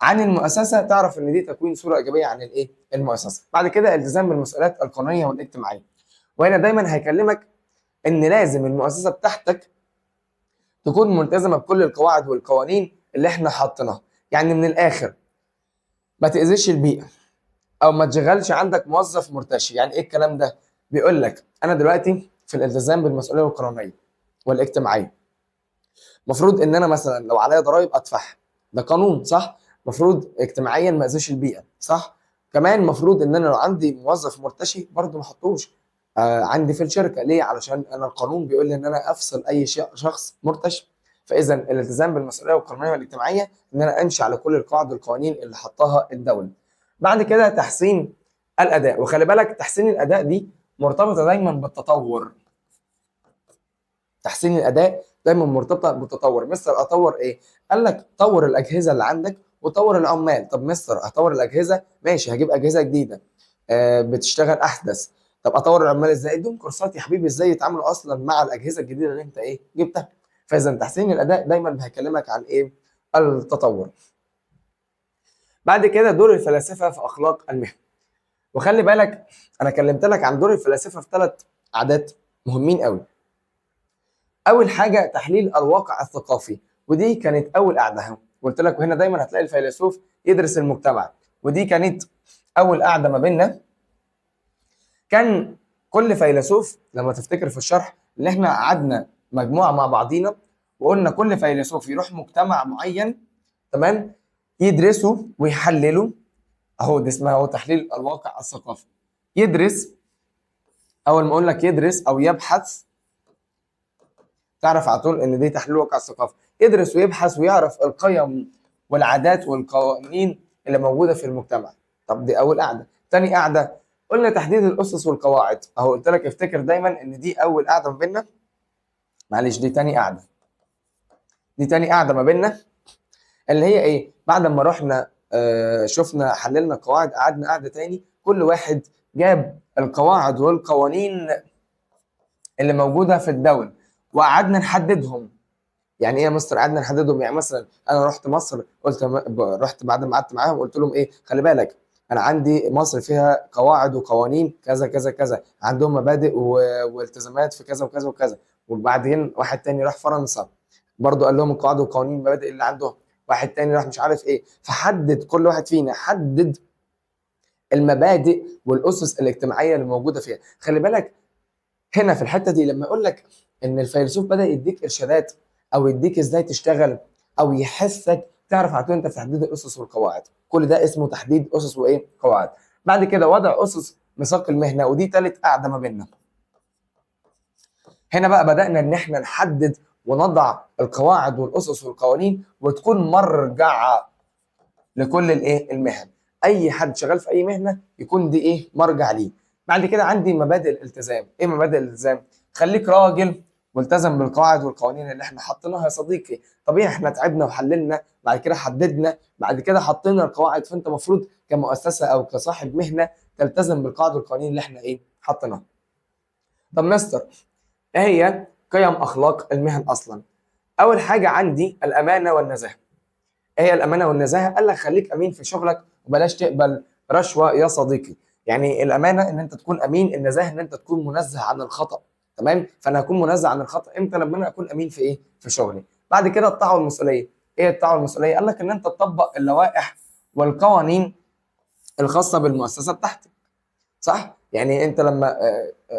عن المؤسسه، تعرف ان دي تكوين صوره ايجابيه عن الايه؟ المؤسسه. بعد كده التزام بالمسؤوليات القانونيه والاجتماعيه. وهنا دايما هيكلمك ان لازم المؤسسه بتاعتك تكون ملتزمه بكل القواعد والقوانين اللي احنا حاطينها. يعني من الاخر ما تاذيش البيئه او ما تشغلش عندك موظف مرتشي. يعني ايه الكلام ده؟ بيقول لك انا دلوقتي في الالتزام بالمسؤوليه القانونيه والاجتماعيه، المفروض ان انا مثلا لو عليا ضرائب ادفعها، ده قانون صح؟ المفروض اجتماعيا ما اذيش البيئه، صح؟ كمان المفروض ان انا لو عندي موظف مرتشي برضه ما احطوش عندي في الشركه. ليه؟ علشان انا القانون بيقول لي ان انا افصل اي شخص مرتشي. فاذا الالتزام بالمسؤوليه القانونيه والاجتماعيه ان انا امشي على كل القواعد والقوانين اللي حطها الدوله. بعد كده تحسين الاداء. وخلي بالك تحسين الاداء دي مرتبطه دايما بالتطور. تحسين الاداء دايما مرتبطه بالتطور. مستر اطور ايه؟ قال لك طور الاجهزه اللي عندك وطور العمال. طب مستر اطور الاجهزه، ماشي هجيب اجهزه جديده بتشتغل احدث. طب اطور العمال ازاي؟ اديهم كورسات يا حبيبي ازاي يتعاملوا اصلا مع الاجهزه الجديده اللي انت ايه جبتها. فاذا تحسين الاداء دايما هيكلمك عن ايه؟ التطور. بعد كده دور الفلاسفه في اخلاق المهنه. وخلي بالك انا كلمت لك عن دور الفلاسفه في 3 عادات مهمين قوي. اول حاجه تحليل الواقع الثقافي، ودي كانت اول قعده قلت لك. وهنا دايما هتلاقي الفيلسوف يدرس المجتمع، ودي كانت اول قعده ما بيننا. كان كل فيلسوف لما تفتكر في الشرح اللي احنا قعدنا مجموعه مع بعضينا وقلنا كل فيلسوف يروح مجتمع معين، تمام، يدرسه ويحلله. اهو ده اسمها هو تحليل الواقع الثقافي. يدرس، اول ما اقول لك يدرس او يبحث تعرف على طول ان دي تحليل واقع الثقافي. يدرس ويبحث ويعرف القيم والعادات والقوانين اللي موجوده في المجتمع. طب دي اول قاعده. تاني قاعده قلنا تحديد الاسس والقواعد. اهو قلت لك افتكر دايما ان دي اول قاعده ما بيننا، معلش دي تاني قاعده. دي تاني قاعده ما بيننا اللي هي ايه؟ بعد ما رحنا شفنا حللنا القواعد، قعدنا قاعده تاني كل واحد جاب القواعد والقوانين اللي موجوده في الدوله وقعدنا نحددهم. يعني ايه يا مستر قعدنا نحددهم؟ يعني مثلا انا رحت مصر قلت رحت بعد ما قعدت معاهم قلت لهم ايه؟ خلي بالك انا عندي مصر فيها قواعد وقوانين كذا كذا كذا، عندهم مبادئ والتزامات في كذا وكذا وكذا. وبعدين واحد تاني راح فرنسا برضو قال لهم القواعد والقوانين المبادئ اللي عندهم. واحد تاني راح مش عارف ايه. فحدد كل واحد فينا حدد المبادئ والاسس الاجتماعيه اللي موجوده فيها. خلي بالك هنا في الحته دي لما اقول لك ان الفيلسوف بدا يديك ارشادات او يديك ازاي تشتغل او يحسك، تعرف على طول انت في تحديد الاسس والقواعد. كل ده اسمه تحديد اسس وايه؟ قواعد. بعد كده وضع اسس ميثاق المهنه، ودي ثالث قاعده ما بيننا. هنا بقى بدانا ان احنا نحدد ونضع القواعد والاسس والقوانين وتكون مرجع لكل الايه؟ المهن. اي حد شغال في اي مهنه يكون دي ايه؟ مرجع ليه. بعد كده عندي مبادئ الالتزام. ايه مبادئ الالتزام؟ خليك راجل ملتزم بالقواعد والقوانين اللي احنا حطيناها يا صديقي. طبيعي احنا تعبنا وحللنا، بعد كده حددنا، بعد كده حطينا القواعد، فانت المفروض كمؤسسه او كصاحب مهنه تلتزم بالقواعد والقوانين اللي احنا حطيناها. طب مستر، ايه هي قيم اخلاق المهن اصلا؟ اول حاجه عندي الامانه والنزاهه. ايه هي الامانه والنزاهه؟ قال لك خليك امين في شغلك وبلاش تقبل رشوه يا صديقي. يعني الامانه ان انت تكون امين، النزاهه ان انت تكون منزه عن الخطا. تمام؟ فانا هكون منزه عن الخطا امتى؟ لما انا اكون امين في في شغلي. بعد كده الطاعه والمسؤوليه. ايه الطاعه والمسؤوليه؟ قال لك ان انت تطبق اللوائح والقوانين الخاصه بالمؤسسه بتاعتك. صح؟ يعني انت لما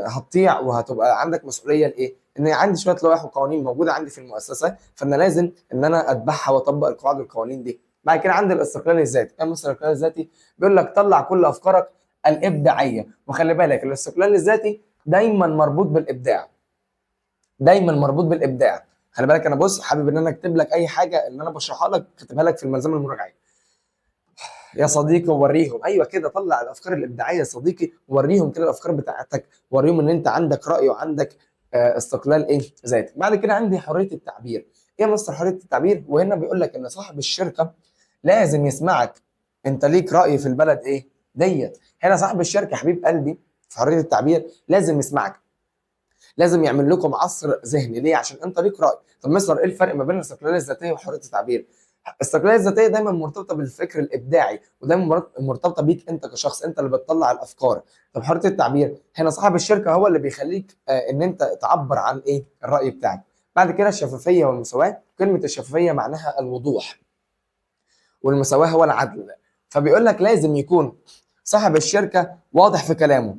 هتطيع وهتبقى عندك مسؤوليه لايه؟ ان عندي شويه لوائح وقوانين موجوده عندي في المؤسسه، فانا لازم ان انا اتبعها واطبق القواعد والقوانين دي. بعد كده عندي الاستقلال الذاتي. ايه مثلا الاستقلال الذاتي؟ بيقول لك طلع كل افكارك الابداعيه، وخلي بالك الاستقلال الذاتي دايما مربوط بالابداع. دايما مربوط بالابداع. خلي بالك انا بص حابب ان انا اكتب لك اي حاجه اللي انا بشرحها لك كاتبها لك في الملزمه المراجعيه يا صديقي، ووريهم. ايوه كده، طلع الافكار الابداعيه يا صديقي، وريهم كده الافكار بتاعتك، وريهم ان انت عندك راي وعندك استقلال ذاتي. بعد كده عندي حريه التعبير. ايه يا مستر حريه التعبير؟ وهنا بيقول لك ان صاحب الشركه لازم يسمعك. انت ليك راي في البلد ديت. هنا صاحب الشركه حبيب قلبي في حريه التعبير لازم يسمعك، لازم يعمل لكم عصر ذهني. ليه؟ عشان انت ليك راي. طب مستر ايه الفرق ما بين الاستقلاليه الذاتيه وحريه التعبير؟ الاستقلاليه الذاتيه دايما مرتبطه بالفكر الابداعي، ودايما مرتبطه بيك انت كشخص، انت اللي بتطلع الافكار. طب حريه التعبير هنا صاحب الشركه هو اللي بيخليك ان انت تعبر عن الراي بتاعك. بعد كده الشفافيه والمساواه. كلمه الشفافيه معناها الوضوح، والمساواه هو العدل. فبيقول لك لازم يكون صاحب الشركه واضح في كلامه.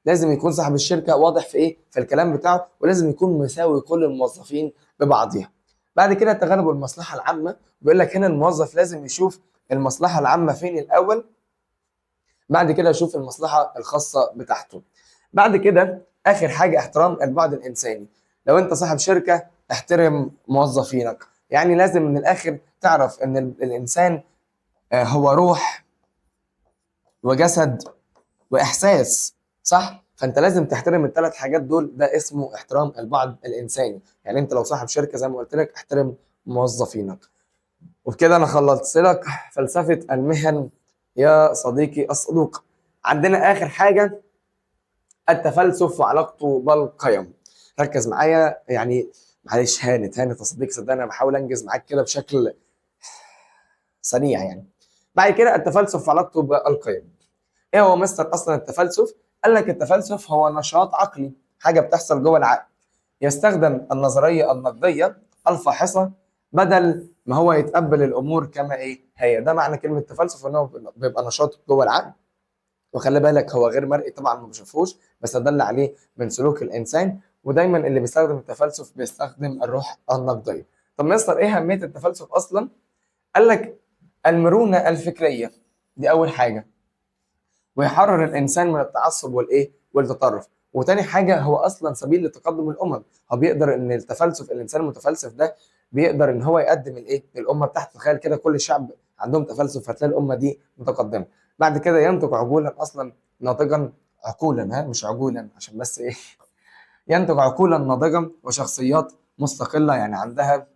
لازم يكون صاحب الشركه واضح في في الكلام بتاعه، ولازم يكون مساوي كل الموظفين ببعضها. بعد كده تجنب المصلحه العامه. بيقول لك هنا الموظف لازم يشوف المصلحه العامه فين الاول، بعد كده يشوف المصلحه الخاصه بتاعته. بعد كده اخر حاجه احترام البعد الانساني. لو انت صاحب شركه احترم موظفينك. يعني لازم من الاخر تعرف ان الانسان هو روح وجسد واحساس. صح؟ فانت لازم تحترم الثلاث حاجات دول. ده اسمه احترام البعد الانساني. يعني انت لو صاحب شركه زي ما قلت لك احترم موظفينك. وبكده انا خلصت لك فلسفه المهن يا صديقي الصدوق. عندنا اخر حاجه التفلسف وعلاقته بالقيم. ركز معايا يعني، معلش هانت يا صديقي، صدقني انا بحاول انجز معاك كده بشكل سريع يعني. بعد كده التفلسف وعلاقته بالقيم. ايه هو مستر اصلا التفلسف؟ قال لك التفلسف هو نشاط عقلي، حاجه بتحصل جوه العقل، يستخدم النظريه النقديه الفاحصه بدل ما هو يتقبل الامور كما هي. ده معنى كلمه تفلسف، ان هو بيبقى نشاط جوه العقل. وخلي بالك هو غير مرئي طبعا، ما بشوفوش، بس ادل عليه من سلوك الانسان. ودايما اللي بيستخدم التفلسف بيستخدم الروح النقديه. طب مستر ايه اهميه التفلسف اصلا؟ قال لك المرونه الفكريه، دي اول حاجه، ويحرر الانسان من التعصب والتطرف. وتاني حاجه هو اصلا سبيل لتقدم الامم. هو بيقدر ان التفلسف، الانسان المتفلسف ده بيقدر ان هو يقدم الامه بتاعته. تخيل كده كل الشعب عندهم تفلسف، هتلاقي الامه دي متقدمه. بعد كده ينتج عقولا اصلا ناضجا، عقولا مش عجولا عشان بس ينتج عقولا ناضجا وشخصيات مستقله، يعني عندها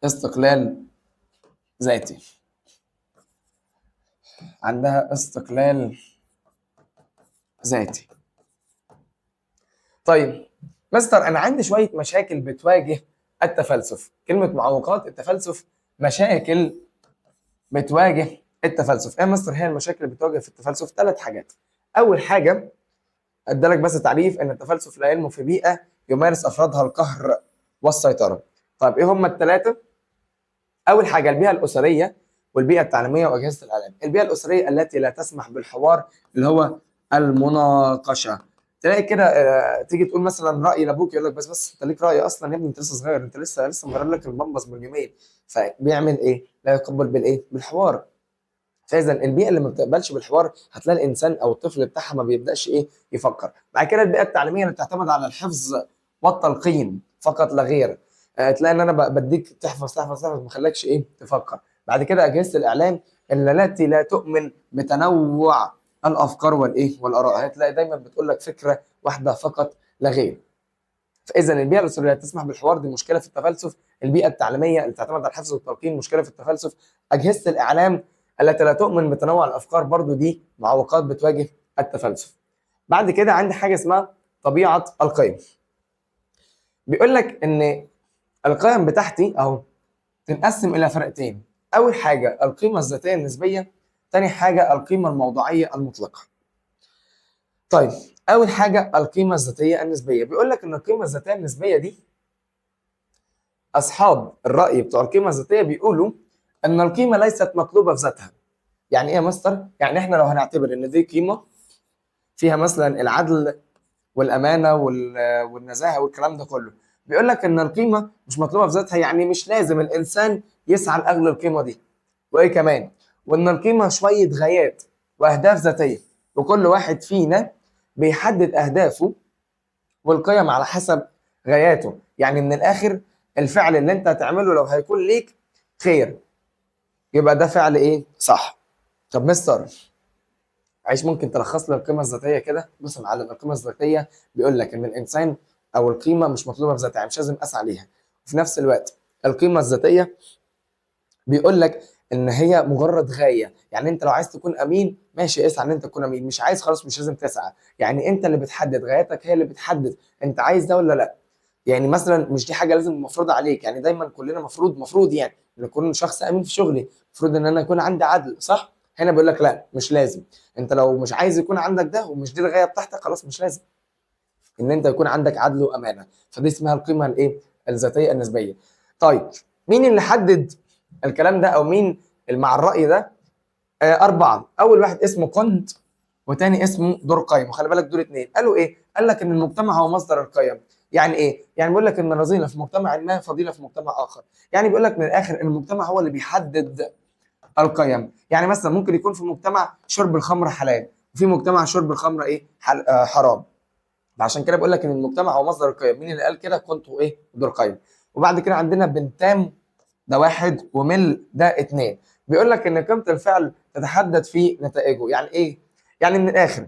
استقلال ذاتي. عندها استقلال ذاتي. طيب مستر انا عندي شويه مشاكل بتواجه التفلسف. كلمه معوقات التفلسف، مشاكل بتواجه التفلسف. ايه يا مستر هي المشاكل اللي بتواجه في التفلسف؟ ثلاث حاجات. اول حاجه ادالك بس تعريف ان التفلسف لا علم في بيئه يمارس افرادها القهر والسيطره. طيب ايه هم الثلاثه؟ اول حاجه البيئه الاسريه والبيئه التعليميه واجهزه الاعلام. البيئه الاسريه التي لا تسمح بالحوار، اللي هو المناقشه. تلاقي كده تيجي تقول مثلا راي لابوك، يقول لك بس انت ليك راي اصلا يا ابني، انت لسه صغير، انت لسه مغير لك البامبس من يومين. فبيعمل لا يقبل بالحوار. فاذا البيئه اللي ما بتقبلش بالحوار هتلاقي الانسان او الطفل بتاعها ما بيبداش يفكر. بعد كده البيئه التعليميه اللي بتعتمد على الحفظ والتلقين فقط لا غير. تلاقي ان انا بديك تحفظ تحفظ تحفظ، ما خلاكش تفكر. بعد كده اجهزه الاعلام التي لا تؤمن بتنوع الافكار والاراء. هتلاقي دايما بتقول لك فكره واحده فقط لا غير. فاذا البيئه الاسريه تسمح بالحوار، دي مشكله في التفلسف. البيئه التعليميه اللي تعتمد على الحفظ والتلقين، مشكله في التفلسف. اجهزه الاعلام التي لا تؤمن بتنوع الافكار، برضو دي معوقات بتواجه التفلسف. بعد كده عندي حاجه اسمها طبيعه القيم. بيقول لك ان القيم بتاعتي اهو تنقسم الى فرقتين. اول حاجه القيمه الذاتيه النسبيه، تاني حاجه القيمه الموضوعيه المطلقه. طيب، اول حاجه القيمه الذاتيه النسبيه، بيقول لك ان القيمه الذاتيه النسبيه دي اصحاب الراي بتوع القيمه الذاتيه بيقولوا ان القيمه ليست مطلوبه في ذاتها. يعني ايه يا مستر؟ يعني احنا لو هنعتبر ان دي قيمه فيها مثلا العدل والامانه والنزاهه والكلام ده كله، بيقول لك ان القيمه مش مطلوبه في ذاتها، يعني مش لازم الانسان يسعى لاجل القيمه دي. وايه كمان؟ وان القيمه شويه غايات واهداف ذاتيه، وكل واحد فينا بيحدد اهدافه والقيم على حسب غاياته. يعني من الاخر، الفعل اللي انت هتعمله لو هيكون ليك خير، يبقى ده فعل ايه؟ صح. طب مستر، عايش ممكن تلخص لي القيمه الذاتيه كده؟ بص يا معلم، القيمه الذاتيه بيقول لك ان الانسان او القيمه مش مطلوبه في ذاتها، يعني مش لازم اسعى ليها. وفي نفس الوقت القيمه الذاتيه بيقول لك ان هي مجرد غايه. يعني انت لو عايز تكون امين ماشي، اسعى ان انت تكون امين، مش عايز خلاص مش لازم تسعى. يعني انت اللي بتحدد غايتك، هي اللي بتحدد انت عايز ده ولا لا. يعني مثلا مش دي حاجه لازم مفروضه عليك، يعني دايما كلنا مفروض يعني ان اكون شخص امين في شغلي، المفروض ان انا يكون عندي عدل، صح؟ هنا بيقول لك لا، مش لازم. انت لو مش عايز يكون عندك ده ومش دي الغايه بتاعتك، خلاص مش لازم ان انت يكون عندك عدل وامانه. فدي اسمها القيمه الايه؟ الذاتيه النسبيه. طيب، مين اللي حدد الكلام ده، او مين اللي مع الراي ده؟ اربعه. اول واحد اسمه كونت، وتاني اسمه دوركايم. وخلي بالك دول اتنين قالوا ايه؟ قال لك ان المجتمع هو مصدر القيم. يعني ايه؟ يعني بيقول لك ان الرذيله في مجتمع ما فضيله في مجتمع اخر. يعني بيقول لك من الاخر ان المجتمع هو اللي بيحدد القيم. يعني مثلا ممكن يكون في مجتمع شرب الخمر حلال، وفي مجتمع شرب الخمر ايه؟ حرام. عشان كده بقول لك ان المجتمع هو مصدر القيم. مين اللي قال كده؟ كنت وايه؟ دوركايم. وبعد كده عندنا بنتام، ده واحد، وميل ده اتنين. بيقول لك ان قيمه الفعل تتحدد في نتائجه. يعني ايه؟ يعني من الاخر،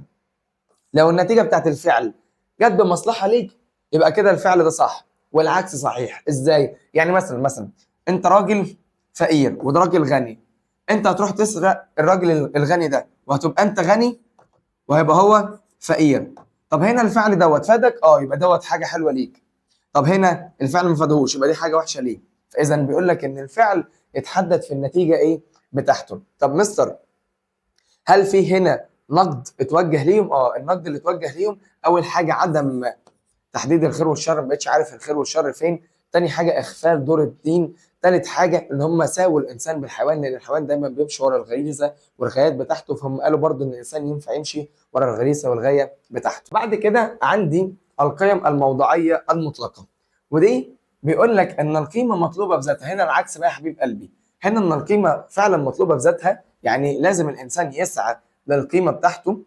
لو النتيجه بتاعت الفعل جت بمصلحه ليك، يبقى كده الفعل ده صح، والعكس صحيح. ازاي؟ يعني مثلا انت راجل فقير وده راجل غني، انت هتروح تسرق الراجل الغني ده، وهتبقى انت غني وهيبقى هو فقير. طب هنا الفعل دوت فادك، يبقى دوت حاجه حلوه ليك. طب هنا الفعل ما فادهوش، يبقى دي حاجه وحشه ليه. فاذا بيقول لك ان الفعل اتحدد في النتيجه ايه؟ بتاعته. طب مستر، هل في هنا نقد اتوجه ليهم؟ النقد اللي اتوجه ليهم، اول حاجه عدم تحديد الخير والشر، ما بقتش عارف الخير والشر فين. تاني حاجه اغفال دور الدين. تالت حاجه ان هم ساووا الانسان بالحيوان، لان الحيوان دايما بيمشي ورا الغريزه والغايات بتاعته، فهم قالوا برضو ان الانسان ينفع يمشي ورا الغريزه والغايه بتاعته. بعد كده عندي القيم الموضوعيه المطلقه، ودي بيقول لك ان القيمه مطلوبه بذاتها. هنا العكس بقى يا حبيب قلبي، هنا ان القيمه فعلا مطلوبه بذاتها، يعني لازم الانسان يسعى للقيمه بتاعته.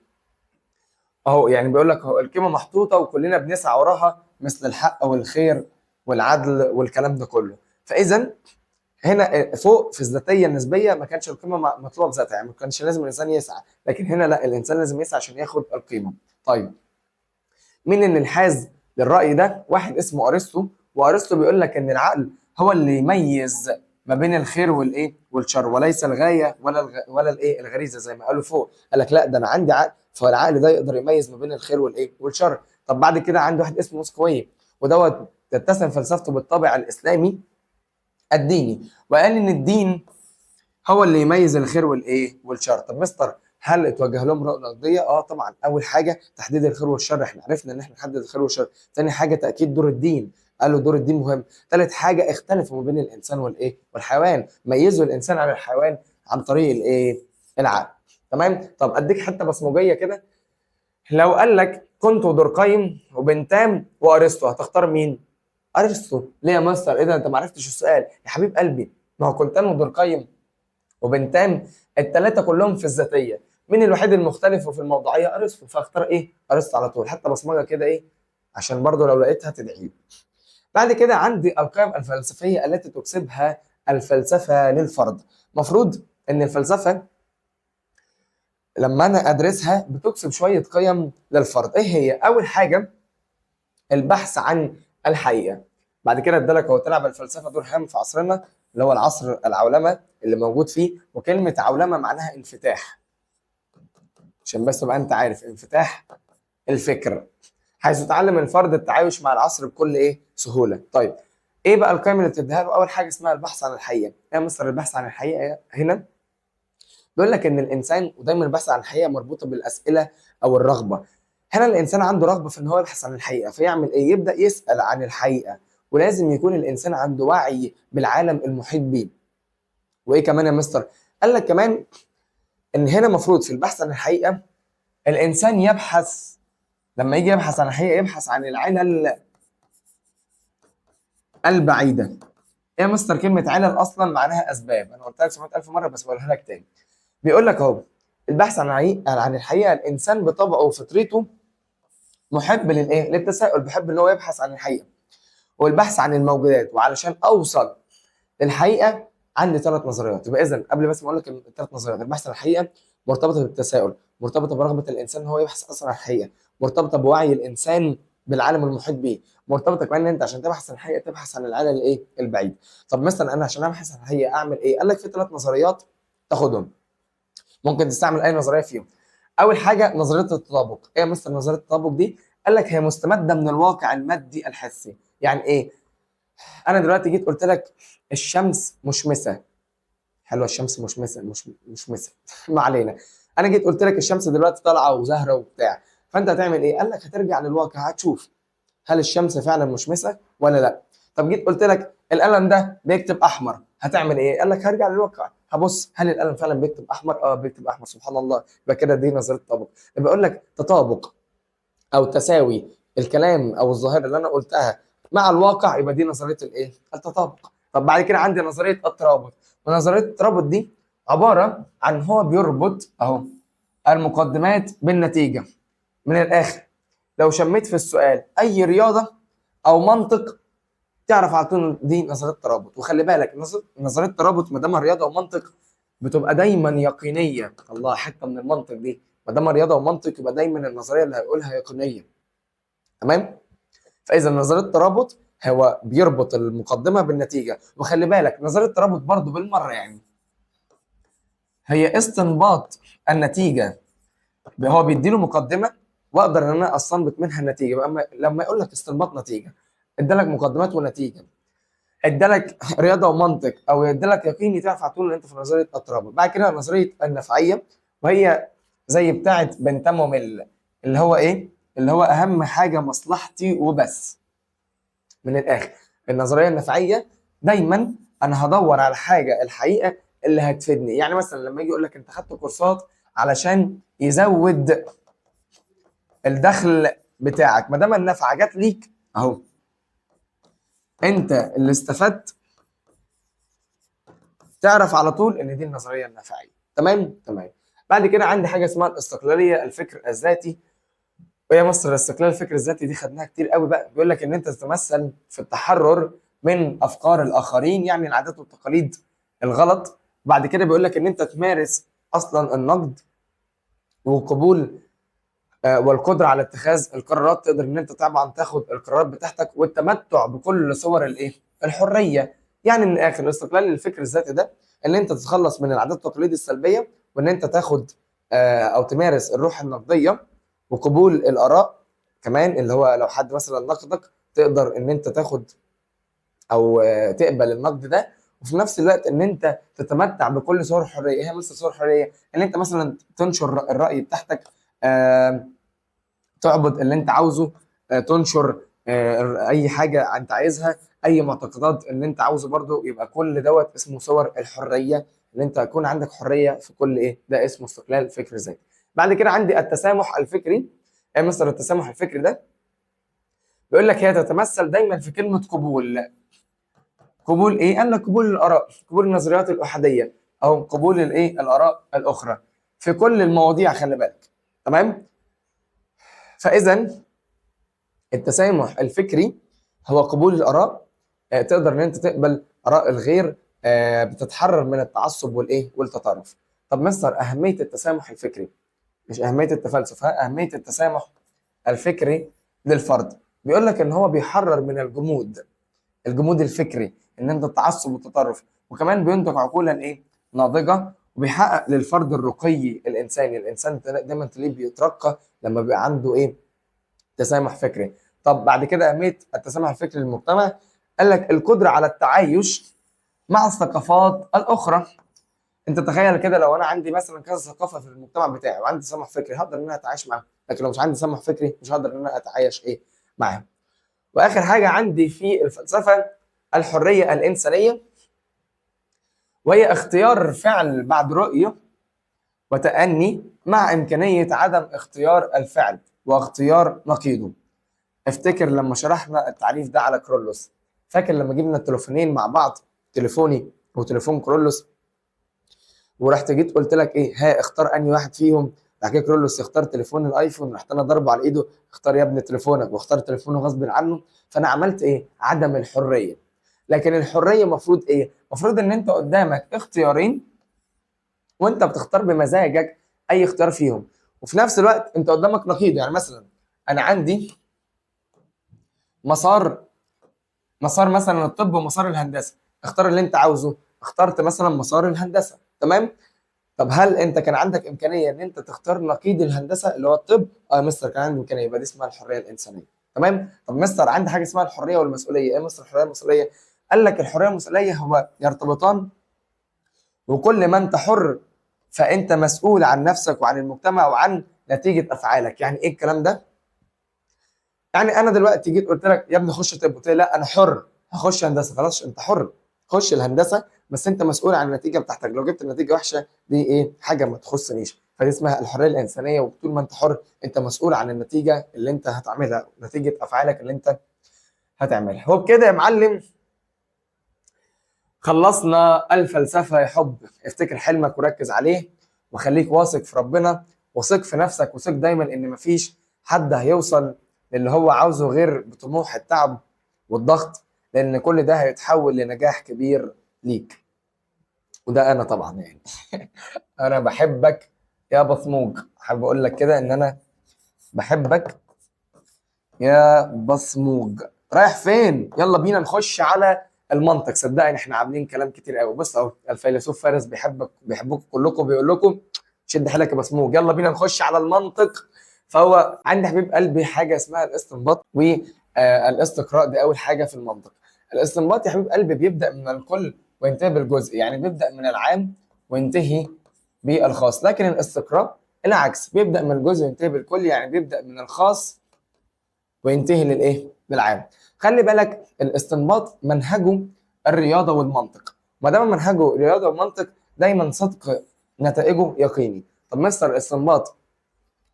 اهو يعني بيقول لك اهو القيمه محطوطه وكلنا بنسعى وراها، مثل الحق والخير والعدل والكلام ده كله. فاذا هنا فوق في الذاتيه النسبيه ما كانش القيمه مطلوبه بذاتها، يعني ما كانش لازم الانسان يسعى، لكن هنا لا، الانسان لازم يسعى عشان ياخد القيمه. طيب، مين اللي انحاز للراي ده؟ واحد اسمه ارسطو. وارسطو بيقول لك ان العقل هو اللي يميز ما بين الخير والايه؟ والشر، وليس الغايه ولا الايه؟ الغريزه زي ما قالوا فوق. قال لك لا، ده انا عندي عقل، فالعقل ده يقدر يميز ما بين الخير والايه؟ والشر. طب بعد كده عندي واحد اسمه موسكوي، ودوت تتسم فلسفته بالطابع الاسلامي الديني، وقال ان الدين هو اللي يميز الخير والايه؟ والشر. طب مستر، هل اتوجه لهم رؤيه نقديه؟ طبعا. اول حاجه تحديد الخير والشر، احنا عرفنا ان احنا نحدد الخير والشر. ثاني حاجه تاكيد دور الدين، قالوا دور الدين مهم. ثالث حاجه اختلفوا ما بين الانسان والايه؟ والحيوان، ميزوا الانسان عن الحيوان عن طريق الايه؟ العقل. تمام. طب اديك حته بصمجيه كده، لو قال لك كنت ودوركايم وبنتام وارسطو، هتختار مين؟ ارسطو. ليه يا مستر؟ ايه ده، انت ما عرفتش السؤال يا حبيب قلبي؟ ما هو كنتان ودوركايم وبنتام الثلاثه كلهم في الذاتيه، مين الوحيد المختلف وفي الموضوعيه؟ ارسطو. فاختار ايه؟ ارسطو على طول. حتى بصمجه كده ايه، عشان برضو لو لقيتها تدعي لي. بعد كده عندي القيم الفلسفيه التي تكسبها الفلسفه للفرد. مفروض ان الفلسفه لما انا ادرسها بتكسب شويه قيم للفرد. ايه هي؟ اول حاجه البحث عن الحقيقه. بعد كده ادالك هو طلع بالفلسفه دور هام في عصرنا اللي هو العصر العولمه اللي موجود فيه، وكلمه عولمه معناها انفتاح، عشان بس تبقى انت عارف انفتاح الفكر، حيث يتعلم الفرد التعايش مع العصر بكل ايه سهوله. طيب ايه بقى القيم اللي بتديها له؟ اول حاجه اسمها البحث عن الحقيقه. ايه مصدر البحث عن الحقيقه هنا؟ بيقول لك ان الانسان، ودايما البحث عن الحقيقه مربوطه بالاسئله او الرغبه. هنا الانسان عنده رغبه في ان هو يبحث عن الحقيقه، فيعمل ايه؟ يبدا يسال عن الحقيقه. ولازم يكون الانسان عنده وعي بالعالم المحيط بيه. وايه كمان يا مستر؟ قال لك كمان ان هنا مفروض في البحث عن الحقيقه الانسان يبحث، لما يجي يبحث عن الحقيقه يبحث عن العلل البعيده. ايه يا مستر كلمه علل؟ اصلا معناها اسباب، انا قلت لك 700,000 مره بس بقولها لك تاني. بيقول لك اهو البحث عن الحقيقه، الانسان بطبعه وفطرته محب للايه؟ للتساؤل، بيحب ان هو يبحث عن الحقيقه والبحث عن الموجودات. وعلشان اوصل للحقيقه عندي ثلاث نظريات. يبقى اذا قبل بس ما اقول لك الثلاث نظريات، البحث عن الحقيقه مرتبطه بالتساؤل، مرتبطه برغبه الانسان ان هو يبحث اصلا عن الحقيقه، مرتبطه بوعي الانسان بالعالم المحيط به، مرتبطه كمان ان انت عشان تبحث عن الحقيقه تبحث عن العالم الايه؟ البعيد. طب مثلا انا عشان ابحث عن الحقيقه اعمل ايه؟ قال لك في ثلاث نظريات تاخدهم، ممكن تستعمل اي نظريه فيهم. اول حاجه نظريه التطابق. ايه مثل نظريه التطابق دي؟ قال لك هي مستمده من الواقع المادي الحسي. يعني ايه؟ انا دلوقتي جيت قلت لك الشمس مشمسه، حلوه الشمس مشمسه، مش مشمسه ما علينا. انا جيت قلت لك الشمس دلوقتي طالعه وزهره وبتاع، فانت هتعمل ايه؟ قال لك هترجع للواقع هتشوف هل الشمس فعلا مشمسه ولا لا. طب جيت قلت لك القلم ده بيكتب احمر، هتعمل ايه؟ قال لك هرجع للواقع هبص هل القلم فعلا بيكتب احمر؟ اه بيكتب احمر، سبحان الله. يبقى كده دي نظريه التطابق. يبقى اقول لك تطابق او تساوي الكلام او الظاهره اللي انا قلتها مع الواقع، يبقى دي نظريه الايه؟ التطابق. طب بعد كده عندي نظريه الترابط. ونظريه الترابط دي عباره عن هو بيربط اهو المقدمات بالنتيجه. من الاخر لو شميت في السؤال اي رياضه او منطق تعرف على طول دي نظريه ترابط. وخلي بالك نظريه ترابط ما دام رياضه ومنطق بتبقى دايما يقينيه. الله، حته من المنطق دي، ما دام رياضه ومنطق يبقى دايما النظريه اللي هيقولها يقينيه. تمام؟ فاذا نظريه الترابط هو بيربط المقدمه بالنتيجه. وخلي بالك نظريه الترابط برضو بالمره يعني هي استنباط النتيجه. هو بيديله مقدمه واقدر ان انا استنبط منها النتيجه. اما لما يقول لك استنباط نتيجه، ادالك مقدمات ونتيجه، ادالك رياضه ومنطق، او ادالك يقيني، تعرف على طول ان انت في نظريه الترابط. بعد كده نظريه النفعيه، وهي زي بتاعه بنتام وميل، اللي هو ايه؟ اللي هو اهم حاجه مصلحتي وبس. من الاخر النظريه النفعيه دايما انا هدور على حاجه الحقيقه اللي هتفيدني. يعني مثلا لما يجي يقول لك انت خدت كورسات علشان يزود الدخل بتاعك، ما دام النفعه جت ليك اهو انت اللي استفدت، تعرف على طول ان دي النظريه النفعيه. تمام؟ تمام. بعد كده عندي حاجه اسمها الاستقلاليه الفكر الذاتي. وهي مصدر الاستقلال الفكر الذاتي دي خدناها كتير قوي بقى. بيقول لك ان انت تتمثل في التحرر من افكار الاخرين، يعني العادات والتقاليد الغلط. بعد كده بيقول لك ان انت تمارس اصلا النقد وقبول والقدره على اتخاذ القرارات، تقدر ان انت طبعا تاخد القرارات بتاعتك، والتمتع بكل صور الايه؟ الحريه. يعني من الاخر الاستقلال للفكر الذاتي ده ان انت تتخلص من العادات والتقاليد السلبيه، وان انت تاخد او تمارس الروح النقديه وقبول الاراء كمان، اللي هو لو حد مثلا نقدك تقدر ان انت تاخد او تقبل النقد ده. وفي نفس الوقت ان انت تتمتع بكل صور الحريه. ايه هي مثل صور الحريه؟ ان انت مثلا تنشر الراي بتاعتك، تعبد اللي انت عاوزه، تنشر اي حاجه انت عايزها، اي معتقدات اللي انت عاوزه برضو. يبقى كل دوت اسمه صور الحريه، ان انت يكون عندك حريه في كل ايه؟ ده اسمه استقلال فكر ذاتي. بعد كده عندي التسامح الفكري. ايه مثلا التسامح الفكري ده؟ بيقول لك هي تتمثل دايما في كلمه قبول. قبول ايه؟ قال لك قبول الاراء، قبول النظريات الاحاديه، او قبول الايه؟ الاراء الاخرى في كل المواضيع. خلي بالك. تمام؟ فاذا التسامح الفكري هو قبول الاراء، تقدر ان انت تقبل اراء الغير، بتتحرر من التعصب والايه؟ والتطرف. طب مستر اهميه التسامح الفكري، مش اهميه التفلسف، ها، اهميه التسامح الفكري للفرد. بيقول لك ان هو بيحرر من الجمود الفكري، ان انت التعصب والتطرف، وكمان بينتج عقولا ايه ناضجه، وبيحقق للفرد الرقي الانساني. الانسان دايما تلاقيه بيترقى لما بيبقى عنده ايه تسامح فكري. طب بعد كده اهميه التسامح الفكري للمجتمع، قال لك القدره على التعايش مع الثقافات الاخرى. انت تخيل كده، لو انا عندي مثلا كذا ثقافه في المجتمع بتاعي وعندي تسامح فكري، هقدر ان انا اتعايش معاهم. لكن لو مش عندي تسامح فكري مش هقدر ان انا اتعايش ايه معاهم. واخر حاجه عندي في الفلسفه الحريه الانسانيه، وهي اختيار الفعل بعد رؤيه وتأني مع إمكانية عدم اختيار الفعل واختيار نقيضه. افتكر لما شرحنا التعريف ده على كرولوس، فاكر لما جبنا التليفونين مع بعض، تليفوني وتليفون كرولوس، ورحت جيت قلت لك ايه، ها اختار انهي واحد فيهم. بعد كده كرولوس اختار تليفون الايفون، رحت انا ضربه على ايده، اختار يا ابني تليفونك، واختار تليفونه غصب عنه. فانا عملت ايه؟ عدم الحريه. لكن الحريه المفروض ايه؟ المفروض ان انت قدامك اختيارين وانت بتختار بمزاجك اي اختيار فيهم، وفي نفس الوقت انت قدامك نقيض. يعني مثلا انا عندي مسار مثلا الطب ومسار الهندسه، اختار اللي انت عاوزه. اخترت مثلا مسار الهندسه، تمام. طب هل انت كان عندك امكانيه ان انت تختار نقيض الهندسه اللي هو الطب؟ اه يا مستر كان عندي امكانيه، يبقى دي اسمها الحريه الانسانيه، تمام. طب مستر عندي حاجه اسمها الحريه والمسؤوليه، ايه مستر الحريه والمسؤوليه؟ قال لك الحريه والمسؤوليه هو يرتبطان، وكل ما انت حر فانت مسؤول عن نفسك وعن المجتمع وعن نتيجه افعالك. يعني ايه الكلام ده؟ يعني انا دلوقتي جيت قلت لك يا ابني خش طب، قلت لي لا انا حر هخش هندسه، خلاص انت حر خش الهندسه، بس انت مسؤول عن النتيجه بتاعتك. لو جبت النتيجه وحشه دي ايه حاجه ما تخصنيش، فدي اسمها الحريه الانسانيه. وطول ما انت حر انت مسؤول عن النتيجه اللي انت هتعملها، نتيجه افعالك اللي انت هتعملها. وبكده يا معلم خلصنا الفلسفة يا حب. افتكر حلمك وركز عليه، وخليك واثق في ربنا، وثق في نفسك، وثق دايما ان مفيش حد هيوصل للي هو عاوزه غير بطموح التعب والضغط، لان كل ده هيتحول لنجاح كبير ليك. وده انا طبعا يعني انا بحبك يا بصموج، حابب اقول لك كده ان انا بحبك يا بصموج. رايح فين؟ يلا بينا نخش على المنطق. صدقني احنا عاملين كلام كتير قوي. بص اهو الفيلسوف فارس بيحبكم كلكم، بيقول لكم شد حيلك يا بصموج، يلا بينا نخش على المنطق. فهو عندي حبيب قلبي حاجه اسمها الاستنباط والاستقراء. دي اول حاجه في المنطق. الاستنباط يا حبيب قلبي بيبدا من الكل وينتهي بالجزء، يعني بيبدا من العام وينتهي بالخاص. لكن الاستقراء العكس، بيبدا من الجزء وينتهي بالكل، يعني بيبدا من الخاص وينتهي للايه؟ للعام. خلي بالك الاستنباط منهجه الرياضه والمنطق، ما دام منهجه رياضه ومنطق دايما صدق نتائجه يقيني. طب مستر الاستنباط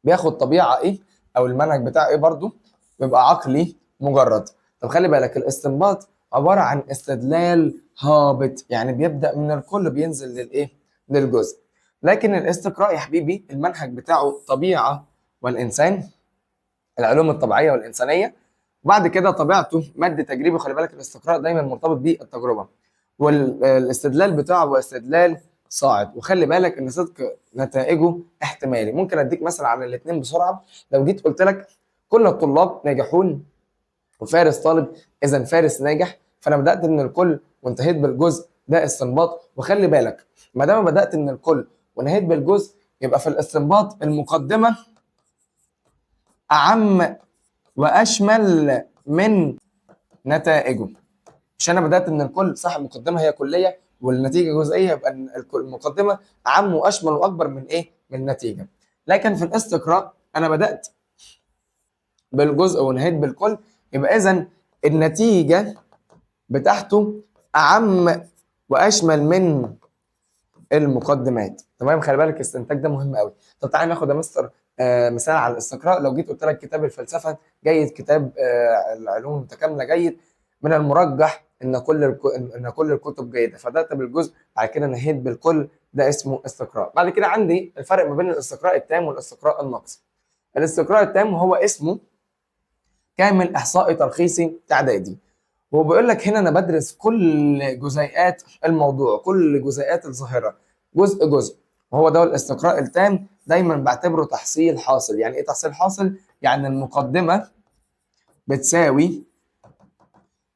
بياخد طبيعه ايه او المنهج بتاعه ايه؟ برضه بيبقى عقلي مجرد. طب خلي بالك الاستنباط عباره عن استدلال هابط، يعني بيبدا من الكل بينزل للايه؟ للجزء. لكن الاستقراء يا حبيبي المنهج بتاعه طبيعه والانسان، العلوم الطبيعيه والانسانيه، وبعد كده طبيعته مد تجريبي. خلي بالك الاستقراء دايما مرتبط بالتجربه، والاستدلال بتاعه هو استدلال صاعد. وخلي بالك ان صدق نتائجه احتمالي. ممكن اديك مثلا عن الاثنين بسرعه. لو جيت قلت لك كل الطلاب ناجحون وفارس طالب، اذا فارس ناجح، فانا بدات من الكل وانتهيت بالجزء، ده استنباط. وخلي بالك ما دام بدات من الكل ونهيت بالجزء، يبقى في الاستنباط المقدمه اعم واشمل من نتائجه. مش انا بدات من الكل صح، المقدمه هي كليه والنتيجه جزئيه، يبقى المقدمه اعم واشمل واكبر من ايه؟ من النتيجه. لكن في الاستقراء انا بدات بالجزء ونهيت بالكل، يبقى اذا النتيجه بتاعته اعم واشمل من المقدمات، تمام. خلي بالك الاستنتاج ده مهم قوي. طب تعالى ناخد يا مستر مثال على الاستقراء. لو جيت قلت لك كتاب الفلسفه جيد، كتاب العلوم المتكامله جيد، من المرجح ان كل الكتب جيده، فبدات بالجزء بعد كده نهيت بالكل، ده اسمه استقراء. بعد كده عندي الفرق ما بين الاستقراء التام والاستقراء الناقص. الاستقراء التام هو اسمه كامل احصائي تلخيصي تعدادي، هو بيقول لك هنا انا بدرس كل جزيئات الموضوع، كل جزيئات الظاهره جزء جزء، وهو ده الاستقراء التام. دايما بعتبره تحصيل حاصل. يعني ايه تحصيل حاصل؟ يعني المقدمه بتساوي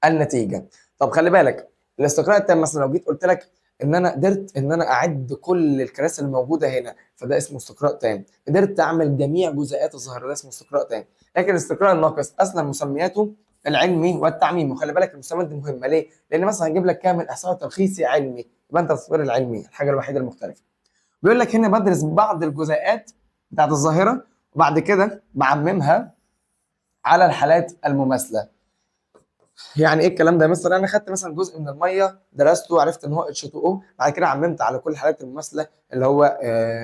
النتيجه. طب خلي بالك، الاستقراء التام مثلا لو جيت قلت لك ان انا قدرت ان انا اعد كل الكراسي الموجوده هنا، فده اسمه استقراء تام. قدرت اعمل جميع جزيئات الظاهره، ده اسمه استقراء تام. لكن الاستقراء الناقص اصلا مسمياته العلمي والتعميمي. وخلي بالك المسميات دي مهمه ليه؟ لان مثلا هجيب لك كامل احصائي تلخيصي علمي، يبقى انت التصوير العلمي الحاجه الوحيده المختلفه. بيقول لك هنا بدرس بعض الجزيئات بتاعت الظاهره وبعد كده بعممها على الحالات المماثله. يعني ايه الكلام ده يا مستر؟ انا خدت مثلا جزء من الميه درسته وعرفت ان هو H2O، بعد كده عممت على كل الحالات المماثله اللي هو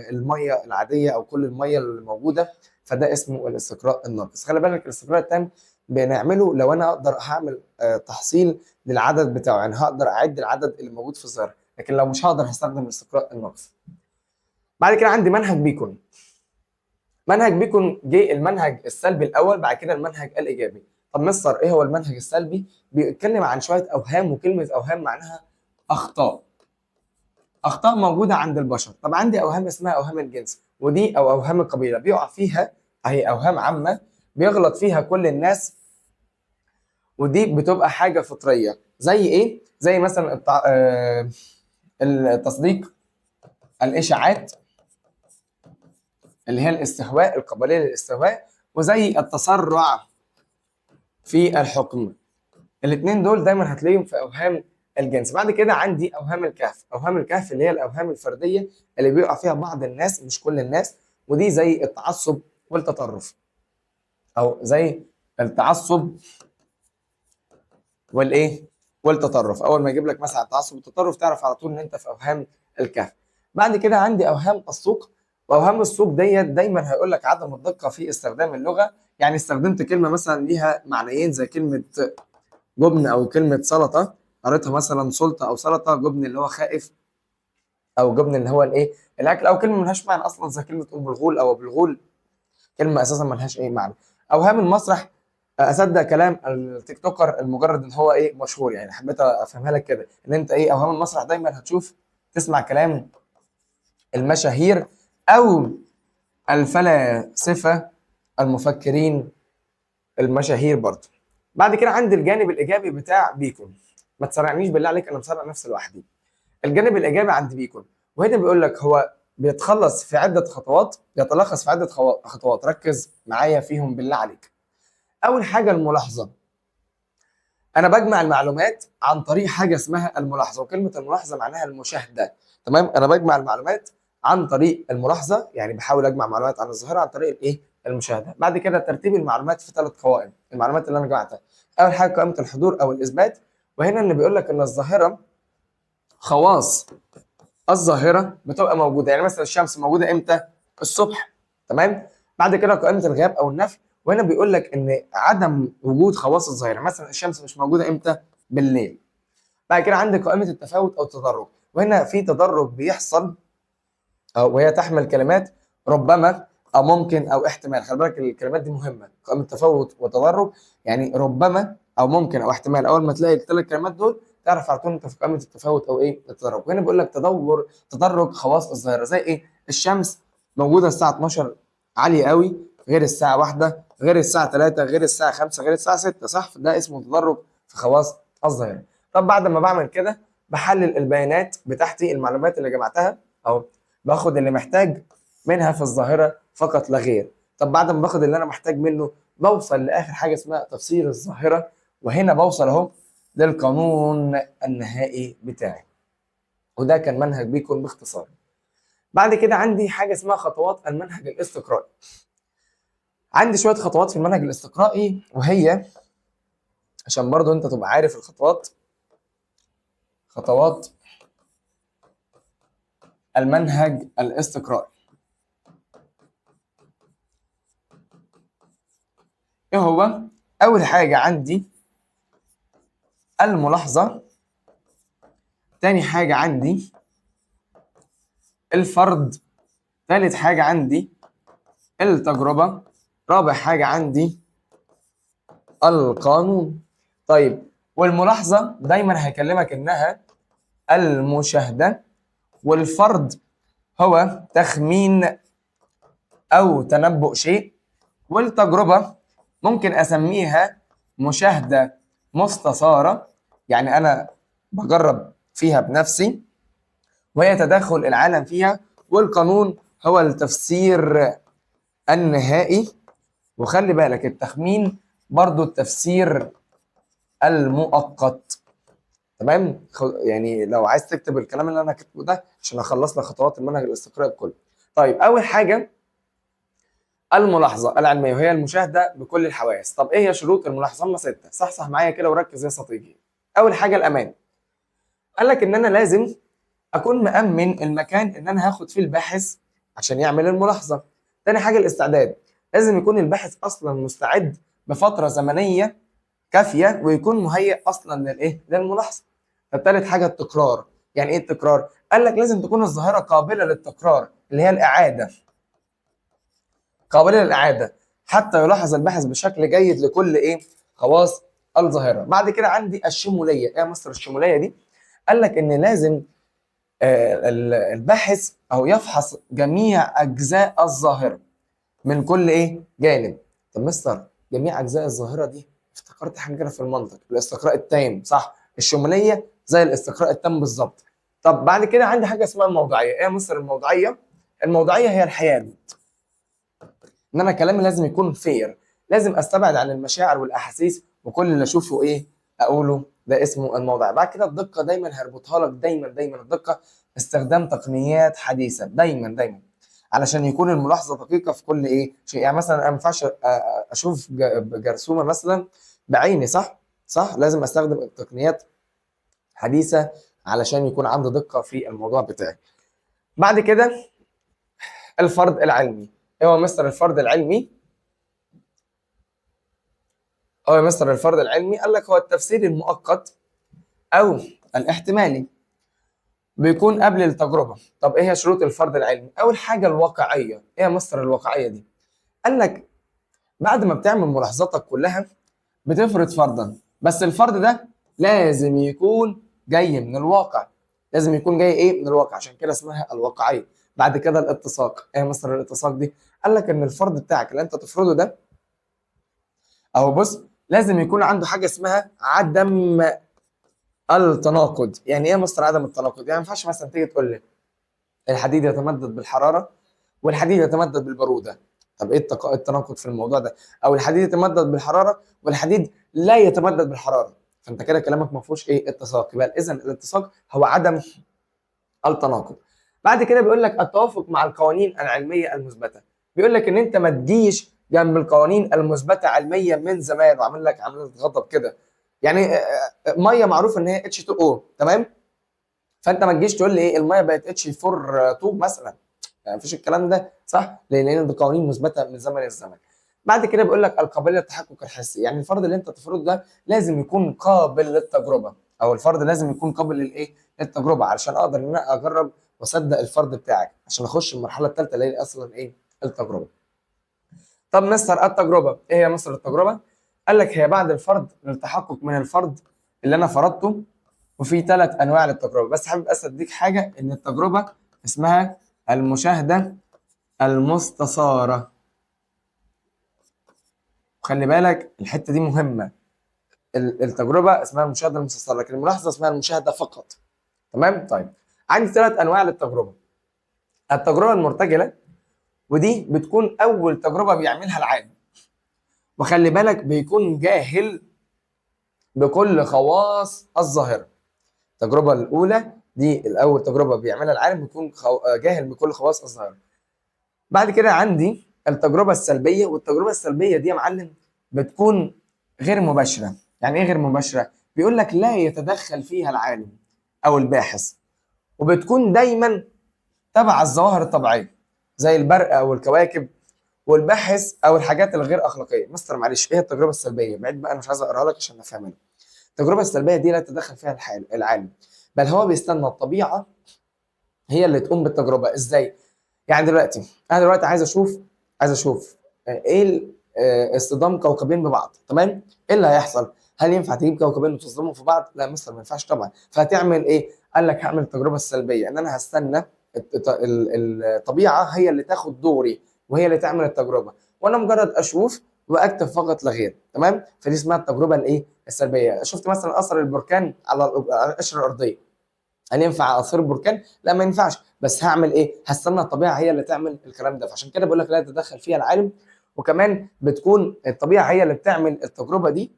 الميه العاديه او كل الميه اللي موجوده، فده اسمه الاستقراء الناقص. خلي بالك الاستقراء التام بنعمله لو انا اقدر هعمل تحصيل للعدد بتاعه، يعني هقدر اعد العدد اللي موجود في الظاهره، لكن لو مش هقدر هستخدم الاستقراء الناقص. بعد كده عندي منهج بيكون. منهج بيكون جه المنهج السلبي الاول، بعد كده المنهج الايجابي. طب مستر ايه هو المنهج السلبي؟ بيتكلم عن شويه اوهام، وكلمه اوهام معناها اخطاء. اخطاء موجوده عند البشر. طب عندي اوهام اسمها اوهام الجنس، ودي او اوهام القبيله بيقع فيها، هي اوهام عامه بيغلط فيها كل الناس، ودي بتبقى حاجه فطريه. زي ايه؟ زي مثلا التصديق الاشاعات اللي هي الاستهواء، القابليه للاستهواء، وزي التسرع في الحكم. الاثنين دول دايما هتلاقيهم في اوهام الجنس. بعد كده عندي اوهام الكهف. اوهام الكهف اللي هي الاوهام الفرديه اللي بيقع فيها بعض الناس مش كل الناس، ودي زي التعصب والتطرف، او زي التعصب والايه والتطرف. اول ما يجيب لك مثلا التعصب والتطرف تعرف على طول ان انت في اوهام الكهف. بعد كده عندي اوهام السوق. واوهام السوق ديت دايما هيقول لك عدم الدقه في استخدام اللغه. يعني استخدمت كلمه مثلا ليها معنيين زي كلمه جبن او كلمه سلطه، قريتها مثلا سلطه او سلطه، جبن اللي هو خائف، او جبن اللي هو الايه الاكل، او كلمه ملهاش معنى اصلا زي كلمه ام الغول او ابو الغول، كلمه اساسا ملهاش اي معنى. اوهام المسرح، اصدق كلام التيك توكر المجرد ان هو ايه مشهور. يعني حبيت افهمها لك كده ان انت ايه اوهام المسرح دايما هتشوف تسمع كلام المشاهير او الفلاسفه المفكرين المشاهير برضه. بعد كده عندي الجانب الايجابي بتاع بيكون. ما تسرعنيش بالله عليك، انا مسرع نفسي لوحدي. الجانب الايجابي عند بيكون، وهنا بيقول لك هو بيتخلص في عده خطوات، يتلخص في عده خطوات، ركز معايا فيهم بالله عليك. اول حاجه الملاحظه. انا بجمع المعلومات عن طريق حاجه اسمها الملاحظه، وكلمه الملاحظه معناها المشاهده. تمام، انا بجمع المعلومات عن طريق الملاحظه، يعني بحاول اجمع معلومات عن الظاهره عن طريق الايه المشاهده. بعد كده ترتيب المعلومات في 3 قوائم، المعلومات اللي انا جمعتها. اول حاجه قائمه الحضور او الاثبات، وهنا اللي بيقول لك ان الظاهره خواص الظاهره بتبقى موجوده. يعني مثلا الشمس موجوده امتى؟ الصبح. تمام. بعد كده قائمه الغياب او النفي، وهنا بيقول لك ان عدم وجود خواص الظاهره، مثلا الشمس مش موجوده امتى؟ بالليل. بعد كده عندك قائمه التفاوت او التدرج، وهنا في تدرج بيحصل وهي تحمل كلمات ربما او ممكن او احتمال. خلي بالك الكلمات دي مهمه، قائمه تفاوت وتدرج، يعني ربما او ممكن او احتمال. اول ما تلاقي ال3 كلمات دول تعرف على طول انت في قائمه التفاوت او ايه التدرج. وهنا بيقول لك تدرج خواص الظاهره، زي ايه؟ الشمس موجوده الساعه 12 عاليه قوي، غير الساعه 1، غير الساعه 3، غير الساعه 5، غير الساعه 6، صح؟ ده اسمه تدرج في خواص الظاهره. طب بعد ما بعمل كده بحلل البيانات بتاعتي، المعلومات اللي جمعتها، او باخد اللي محتاج منها في الظاهره فقط لا غير. طب بعد ما باخد اللي انا محتاج منه بوصل لاخر حاجه اسمها تفسير الظاهره، وهنا بوصل اهو للقانون النهائي بتاعي. وده كان منهج بيكون باختصار. بعد كده عندي حاجه اسمها خطوات المنهج الاستقرائي. عندي شويه خطوات في المنهج الاستقرائي، وهي عشان برضو انت تبقى عارف الخطوات. خطوات المنهج الاستقرائي ايه هو؟ اول حاجه عندي الملاحظه، تاني حاجه عندي الفرض، ثالث حاجة عندي التجربة، رابع حاجة عندي القانون. طيب، والملاحظة دايما هيكلمك انها المشاهدة، والفرض هو تخمين او تنبؤ شيء، والتجربة ممكن اسميها مشاهده مستثاره، يعني انا بجرب فيها بنفسي وهي تدخل العالم فيها، والقانون هو التفسير النهائي. وخلي بالك التخمين برضو التفسير المؤقت. تمام، يعني لو عايز تكتب الكلام اللي انا كاتبه ده عشان اخلص لك خطوات المنهج الاستقرائي كله. طيب اول حاجه الملاحظه العلميه، وهي المشاهده بكل الحواس. طب ايه هي شروط الملاحظه؟ هم 6. صح معايا كده وركز يا صديقي. اول حاجه الامان. قال لك ان انا لازم اكون مأمن المكان اللي انا هاخد فيه الباحث عشان يعمل الملاحظه. تاني حاجه الاستعداد، لازم يكون الباحث اصلا مستعد بفتره زمنيه كافيه ويكون مهيئ اصلا للملاحظه. طب تالت حاجه التكرار. يعني ايه التكرار؟ قال لك لازم تكون الظاهره قابله للتكرار، اللي هي الاعاده، قابله للاعاده حتى يلاحظ الباحث بشكل جيد لكل خواص الظاهره. بعد كده عندي الشموليه. ايه يا مستر الشموليه دي؟ قال لك ان لازم الباحث او يفحص جميع اجزاء الظاهره من كل جانب. طب مستر جميع اجزاء الظاهره دي افتكرت حاجه كده في المنطق، الاستقراء التام. صح، الشموليه زي الاستقراء التام بالظبط. طب بعد كده عندي حاجه اسمها الموضوعيه. ايه يا مستر الموضوعيه؟ الموضوعيه هي الحياد، ان انا كلامي لازم يكون فير، لازم استبعد عن المشاعر والاحاسيس وكل اللي اشوفه اقوله. ده اسمه الموضوع. بعد كده الدقه، دايما هربطها لك، دايما الدقه استخدام تقنيات حديثه دايما علشان يكون الملاحظه دقيقه في كل شيء. يعني مثلا انا ما ينفعش اشوف جرثومه مثلا بعيني. صح لازم استخدم التقنيات حديثه علشان يكون عندي دقه في الموضوع بتاعي. بعد كده الفرض العلمي. ايه هو مستر الفرض العلمي؟ هو مستر الفرض العلمي قال لك هو التفسير المؤقت او الاحتمالي، بيكون قبل التجربه. طب ايه هي شروط الفرض العلمي؟ اول حاجه الواقعيه. ايه يا مستر الواقعيه دي؟ قال لك بعد ما بتعمل ملاحظاتك كلها بتفرض فرضا، بس الفرض ده لازم يكون جاي من الواقع، لازم يكون جاي من الواقع، عشان كده اسمها الواقعيه. بعد كده الاتساق. ايه يا مستر الاتساق دي؟ قال لك ان الفرض بتاعك اللي انت تفرضه ده، اهو بص، لازم يكون عنده حاجه اسمها عدم التناقض. يعني ايه يا مستر عدم التناقض؟ يعني ما ينفعش مثلا تيجي تقول لي الحديد يتمدد بالحراره والحديد يتمدد بالبروده. طب ايه التناقض في الموضوع ده؟ او الحديد يتمدد بالحراره والحديد لا يتمدد بالحراره. فانت كده كلامك ما فيهوش اتساق. يبقى اذا الاتساق هو عدم التناقض. بعد كده بيقول لك التوافق مع القوانين العلميه المثبته. بيقول لك ان انت ما تجيش جنب القوانين المثبته علميا من زمان وعامل لك عمليه غضب كده. يعني ميه معروف ان هي H2O، تمام؟ فانت ما تجيش تقول لي الميه بقت H4 مثلا. يعني مفيش الكلام ده، صح؟ لان دي قوانين مثبته من زمن الزمن. بعد كده بيقول لك القابليه للتحقق الحسي. يعني الفرض اللي انت تفرضه ده لازم يكون قابل للتجربه، او الفرض لازم يكون قابل للتجربه علشان اقدر ان انا اجرب واصدق الفرض بتاعك عشان اخش المرحله الثالثه اللي هي اصلا التجربه. طب مستر التجربه ايه هي مستر التجربه؟ قال لك هي بعد الفرض للتحقق من الفرض اللي انا فرضته، وفي 3 انواع للتجربه. بس حابب اديك حاجه، ان التجربه اسمها المشاهده المستثاره. خلي بالك الحته دي مهمه. التجربه اسمها المشاهده المستثاره، لكن الملاحظه اسمها المشاهده فقط. تمام؟ طيب عندي 3 انواع للتجربه. التجربه المرتجله، ودي بتكون اول تجربه بيعملها العالم، وخلي بالك بيكون جاهل بكل خواص الظاهره. التجربه الاولى دي الاول تجربه بيعملها العالم بيكون جاهل بكل خواص الظاهره. بعد كده عندي التجربه السلبيه، والتجربه السلبيه دي يا معلم بتكون غير مباشره. يعني ايه غير مباشره؟ بيقول لك لا يتدخل فيها العالم او الباحث، وبتكون دايما تبع الظواهر الطبيعيه زي البرق او الكواكب والباحث او الحاجات الغير اخلاقيه. مستر معلش ايه التجربه السلبيه؟ بعيد بقى، انا مش عايز اقراها لك عشان نفهمها. التجربه السلبيه دي لا يتدخل فيها العالم، بل هو بيستنى الطبيعه هي اللي تقوم بالتجربه. ازاي؟ يعني دلوقتي انا عايز اشوف ايه اصطدام كوكبين ببعض، تمام؟ ايه اللي هيحصل؟ هل ينفع تجيب كوكبين وتصدمهم في بعض؟ لا مستر ما ينفعش طبعا. فهتعمل ايه؟ قال لك هعمل التجربه السلبيه، ان انا هستنى الطبيعه هي اللي تاخد دوري وهي اللي تعمل التجربه، وانا مجرد اشوف واكتب فقط لا غير. تمام؟ فدي اسمها التجربه الايه؟ السلبيه. شفت مثلا اثر البركان على القشره الارضيه، هل ينفع اثير البركان؟ لا ما ينفعش، بس هعمل ايه؟ هستنى الطبيعه هي اللي تعمل الكلام ده. فعشان كده بقول لك لا يتدخل فيها العالم، وكمان بتكون الطبيعه هي اللي بتعمل التجربه دي،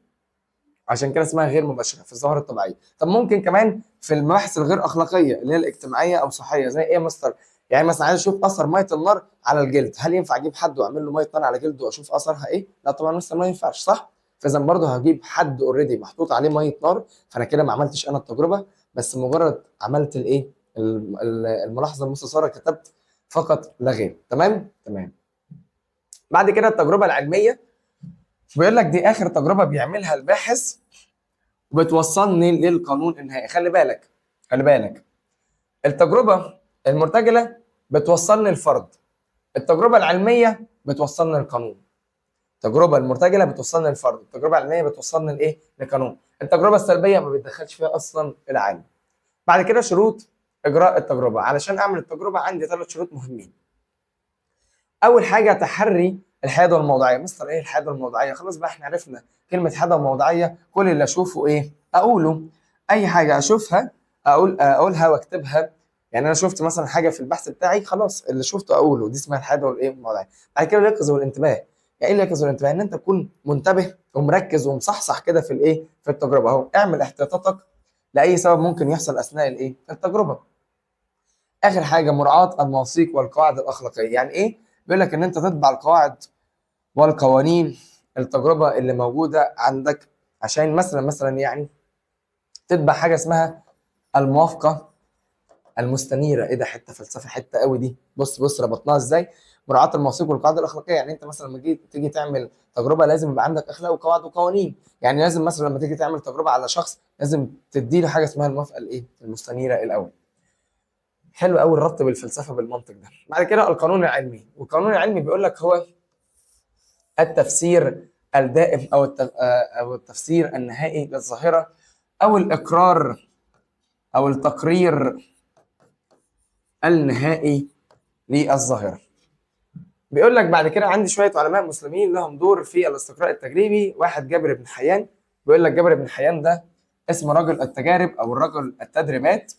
عشان كده اسمها غير مباشره في الظواهر الطبيعيه. طب ممكن كمان في المباحث الغير اخلاقيه اللي هي الاجتماعيه او صحيه، زي ايه يا مستر؟ يعني مثلا عايز اشوف اثر ميه النار على الجلد، هل ينفع اجيب حد واعمل له ميه نار على جلده واشوف اثرها ايه؟ لا طبعا مستر ما ينفعش، صح؟ فاذا برضه هجيب حد اوريدي محطوط عليه ميه نار، فانا كده ما عملتش انا التجربه، بس مجرد عملت الايه؟ الملاحظه المستثاره، كتبت فقط لا غير. تمام؟ تمام. بعد كده التجربه العلميه، بيقول لك دي اخر تجربه بيعملها الباحث وبتوصلني للقانون النهائي. خلي بالك، خلي بالك، التجربه المرتجله بتوصلني للفرض، التجربه العلميه بتوصلني للقانون. التجربه المرتجله بتوصلني للفرض، التجربه العلميه بتوصلني لايه؟ لقانون. التجربه السلبيه ما بيتدخلش فيها اصلا العالم. بعد كده شروط اجراء التجربه. علشان اعمل التجربه عندي 3 شروط مهمين. اول حاجه تحري الحياد والموضوعيه. مستر ايه الحياد والموضوعيه؟ خلاص بقى احنا عرفنا كلمه حياد وموضوعيه، كل اللي اشوفه ايه؟ اقوله. اي حاجه اشوفها اقولها واكتبها. يعني انا شفت مثلا حاجه في البحث بتاعي، خلاص اللي شفته اقوله، دي اسمها الحياد والايه؟ والموضوعيه. بعد كده اليقظه والانتباه. يعني ايه اليقظه والانتباه؟ ان انت تكون منتبه ومركز ومصحصح كده في الايه؟ في التجربه. اهو اعمل احتياطاتك لاي سبب ممكن يحصل اثناء الايه؟ التجربه. اخر حاجه مراعاه المواثيق والقواعد الاخلاقيه. يعني ايه؟ بيقول لك ان انت تتبع القواعد والقوانين التجربه اللي موجوده عندك، عشان مثلا يعني تتبع حاجه اسمها الموافقه المستنيره. ايه ده؟ حته فلسفه حته قوي دي. بص بص ربطناها ازاي. مراعاه المواثيق والقواعد الاخلاقيه، يعني انت مثلا لما تيجي تعمل تجربه لازم يبقى عندك اخلاق وقواعد وقوانين. يعني لازم مثلا لما تيجي تعمل تجربه على شخص لازم تدي له حاجه اسمها الموافقه الايه؟ المستنيره الاول. حلو قوي الربط بالفلسفه بالمنطق ده. بعد كده القانون العلمي. والقانون العلمي بيقول لك هو التفسير الدائم او التفسير النهائي للظاهره، او الاقرار او التقرير النهائي للظاهره. بيقول لك بعد كده عندي شويه علماء مسلمين لهم دور في الاستقراء التجريبي. واحد جابر بن حيان. بيقول لك جابر بن حيان ده اسم رجل التجارب او الرجل التدريبات،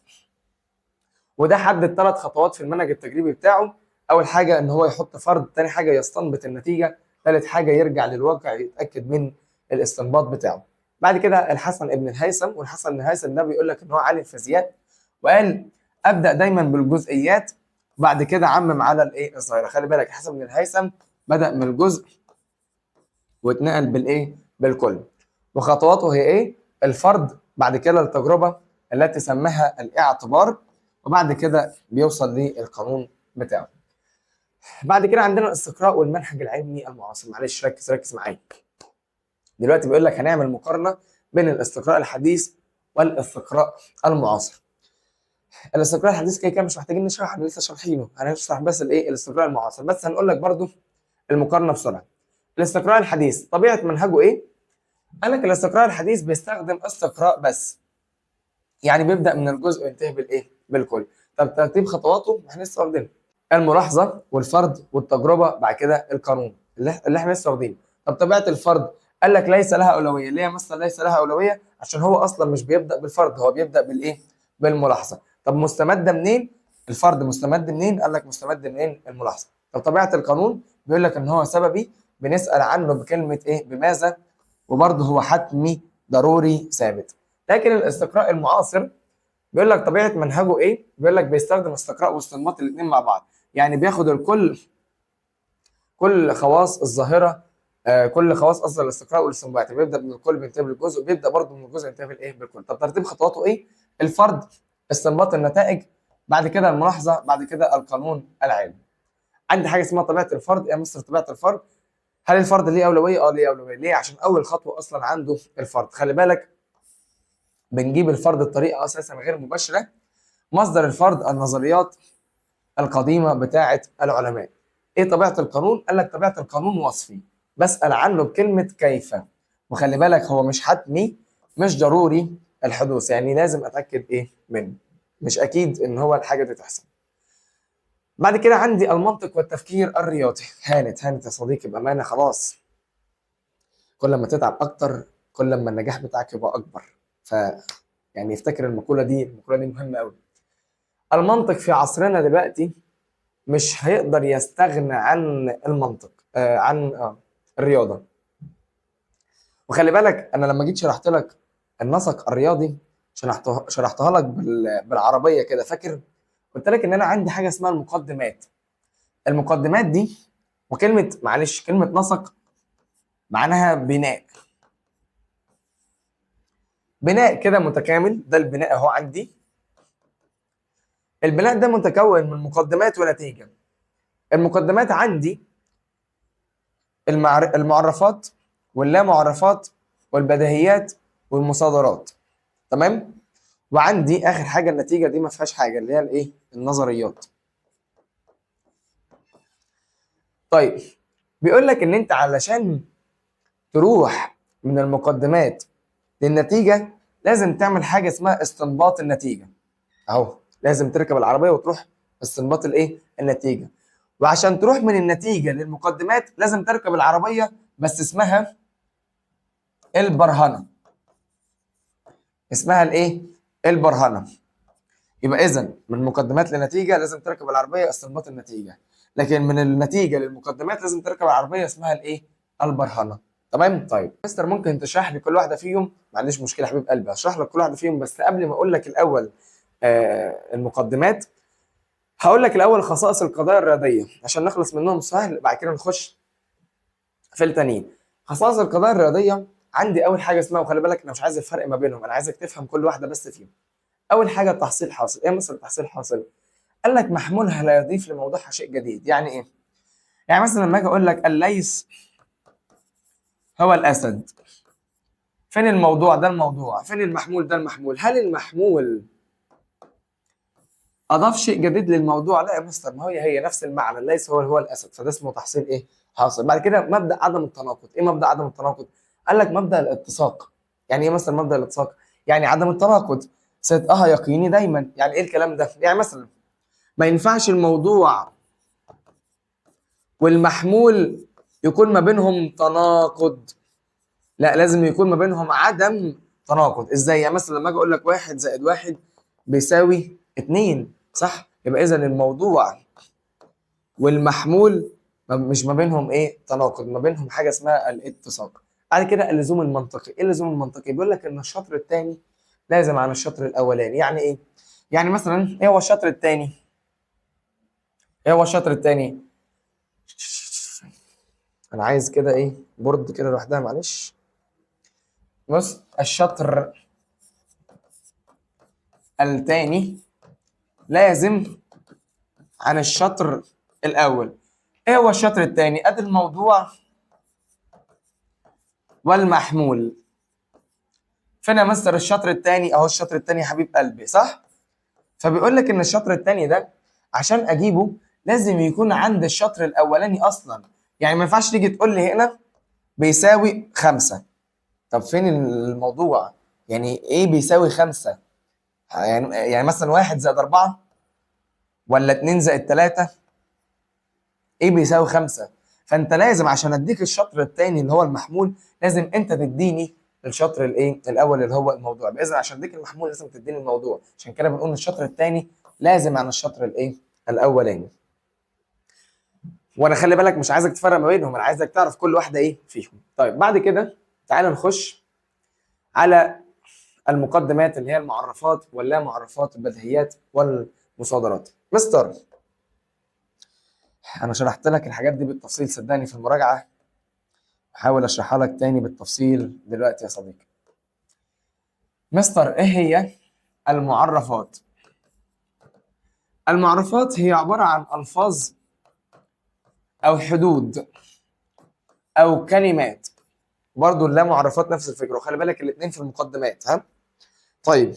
وده حدد 3 خطوات في المنهج التجريبي بتاعه. اول حاجه ان هو يحط فرض، ثاني حاجه يستنبط النتيجه، ثالث حاجه يرجع للواقع يتاكد من الاستنباط بتاعه. بعد كده الحسن ابن الهيثم. والحسن بن الهيثم ده بيقول لك ان هو عالم فيزياء، وقال ابدا دايما بالجزئيات وبعد كده عمم على الايه؟ الظاهره. خلي بالك الحسن بن الهيثم بدا من الجزء واتنقل بالايه؟ بالكل. وخطواته هي ايه؟ الفرض، بعد كده التجربه التي سماها الاعتبار، وبعد كده بيوصل للقانون بتاعه. بعد كده عندنا الاستقراء والمنهج العلمي المعاصر. معلش ركز ركز معايا. دلوقتي بيقول لك هنعمل مقارنه بين الاستقراء الحديث والاستقراء المعاصر. الاستقراء الحديث كده كده مش محتاجين نشرح، احنا لسه شارحينه، هنشرح بس الايه؟ الاستقراء المعاصر. بس هنقول لك برضو المقارنه بسرعه. الاستقراء الحديث طبيعه منهجه ايه؟ قال لك الاستقراء الحديث بيستخدم استقراء بس، يعني بيبدا من الجزء وينتهي بالايه؟ بالكل. طب ترتيب خطواته احنا لسه واخدينه، الملاحظه والفرض والتجربه، بعد كده القانون اللي احنا لسه واخدينه. طب طبيعه الفرض، قال لك ليس لها اولويه. ليه يا مستر ليس لها اولويه؟ عشان هو اصلا مش بيبدا بالفرض، هو بيبدا بالايه؟ بالملاحظه. طب مستمده منين؟ الفرض مستمد منين؟ قال لك مستمد منين؟ الملاحظه. طب طبيعه القانون، بيقول لك ان هو سببي، بنسال عنه بكلمه ايه؟ بماذا، وبرضه هو حتمي ضروري ثابت. لكن الاستقراء المعاصر بيقول لك طبيعه منهجه ايه؟ بيقول لك بيستخدم استقراء واستنباط الاثنين مع بعض، يعني بياخد الكل، كل خواص الظاهره، كل خواص اصل الاستقراء والاستنباط، بيبدا من الكل بينتهي بالجزء، بيبدا برضه من الجزء ينتهي بالايه؟ بالكل. طب ترتيب خطواته ايه؟ الفرض، استنباط النتائج، بعد كده الملاحظه، بعد كده القانون العلمي. عندي حاجه اسمها طبيعه الفرض. يا مستر طبيعه الفرض، هل الفرد ليه اولويه؟ اه ليه اولويه. ليه؟ عشان اول خطوه اصلا عنده الفرد. خلي بالك بنجيب الفرد بطريقه اساسا غير مباشره. مصدر الفرد النظريات القديمه بتاعه العلماء. ايه طبيعه القانون؟ قال لك طبيعه القانون وصفي، بسال عنه بكلمه كيف. وخلي بالك هو مش حتمي، مش ضروري الحدوث، يعني لازم اتاكد ايه منه، مش اكيد ان هو الحاجه دي تحصل. بعد كده عندي المنطق والتفكير الرياضي. هانت هانت يا صديقي بامانه، خلاص كل ما تتعب اكتر كل ما النجاح بتاعك يبقى اكبر. ف يعني افتكر المقوله دي مهمه قوي. المنطق في عصرنا دلوقتي مش هيقدر يستغنى عن المنطق، عن الرياضه. وخلي بالك انا لما جيت شرحت لك النسق الرياضي شرحتها لك بالعربيه كده، فاكر؟ قلت لك ان انا عندي حاجه اسمها المقدمات. المقدمات دي، وكلمه معلش كلمه نسق معناها بناء. بناء كده متكامل، ده البناء اهو عندي. البناء ده متكون من مقدمات ونتيجه. المقدمات عندي المعرفات واللا معرفات والبديهيات والمصادرات، تمام؟ وعندي اخر حاجه النتيجه، دي ما فيهاش حاجه، اللي هي الايه؟ النظريات. طيب بيقول لك ان انت علشان تروح من المقدمات للنتيجه لازم تعمل حاجه اسمها استنباط النتيجه. اهو لازم تركب العربيه وتروح استنباط الايه؟ النتيجه. وعشان تروح من النتيجه للمقدمات لازم تركب العربيه، بس اسمها البرهنه. اسمها الايه؟ البرهنه. يبقى اذا من مقدمات لنتيجه لازم تركب العربيه استنباط النتيجه، لكن من النتيجه للمقدمات لازم تركب العربيه اسمها الايه؟ البرهنه. تمام؟ طيب مستر ممكن تشرح لي كل واحده فيهم؟ ما عنديش مشكله يا حبيب قلبي، هشرح لك كل واحده فيهم، بس قبل ما اقول لك الاول المقدمات، هقول لك الاول خصائص القضايا الرياضيه عشان نخلص منهم سهل، بعد كده نخش في التانيين. خصائص القضايا الرياضيه عندي اول حاجه اسمها، وخلي بالك انا مش عايز الفرق ما بينهم، انا عايزك تفهم كل واحده بس فيهم. اول حاجه التحصيل حاصل. ايه مثلا التحصيل حاصل؟ قال لك محمولها لا يضيف لموضوعها شيء جديد. يعني ايه؟ يعني مثلا لما اجي اقول لك الليث هو الاسد، فين الموضوع؟ ده الموضوع. فين المحمول؟ ده المحمول. هل المحمول اضاف شيء جديد للموضوع؟ لا يا مستر، ما هي نفس المعنى، الليث هو الاسد، فده اسمه تحصيل ايه؟ حاصل. بعد كده مبدا عدم التناقض. ايه مبدا عدم التناقض؟ قال لك مبدا الاتساق. يعني ايه مثلا مبدا الاتساق؟ يعني عدم التناقض. صدقها يقيني دايما. يعني ايه الكلام ده؟ يعني مثلا ما ينفعش الموضوع والمحمول يكون ما بينهم تناقض، لا لازم يكون ما بينهم عدم تناقض. ازاي؟ يعني مثلا لما اجي اقول لك 1+1 بيساوي 2، صح؟ يبقى اذا الموضوع والمحمول مش ما بينهم ايه؟ تناقض، ما بينهم حاجه اسمها الاتساق. بعد كده اللزوم المنطقي. ايه اللزوم المنطقي؟ بيقول لك ان الشطر الثاني لازم عن الشطر الاولاني. يعني ايه؟ يعني مثلا ايه هو الشطر الثاني؟ ايه هو الشطر الثاني؟ انا عايز كده ايه؟ بورد كده لوحدها، معلش. بص، الشطر الثاني لازم عن الشطر الاول. ايه هو الشطر الثاني؟ ادي الموضوع والمحمول. فين يا مستر الشطر الثاني؟ اهو الشطر الثاني يا حبيب قلبي، صح؟ فبيقول لك ان الشطر الثاني ده عشان اجيبه لازم يكون عند الشطر الاولاني اصلا. يعني ما ينفعش تيجي تقول لي هنا بيساوي 5. طب فين الموضوع؟ يعني ايه بيساوي 5؟ يعني مثلا 1+4 ولا 2+3؟ ايه بيساوي 5؟ فانت لازم عشان اديك الشطر الثاني اللي هو المحمول لازم انت تديني الشطر الايه؟ الاول اللي هو الموضوع. باذن عشان اديك المحمول لازم تديني الموضوع، عشان كده بنقول الشطر الثاني لازم عن الشطر الايه؟ الاولاني. وانا خلي بالك مش عايزك تفرق ما بينهم، انا عايزك تعرف كل واحده ايه فيهم. طيب بعد كده تعال نخش على المقدمات اللي هي المعرفات واللا معرفات البديهيات والمصادرات. مستر انا شرحت لك الحاجات دي بالتفصيل صدقني في المراجعه، هحاول اشرحها لك تاني بالتفصيل دلوقتي يا صديقي. مستر ايه هي المعرفات؟ المعرفات هي عباره عن الفاظ او حدود او كلمات. برضو اللا معرفات نفس الفكره، وخلي بالك الاثنين في المقدمات، ها؟ طيب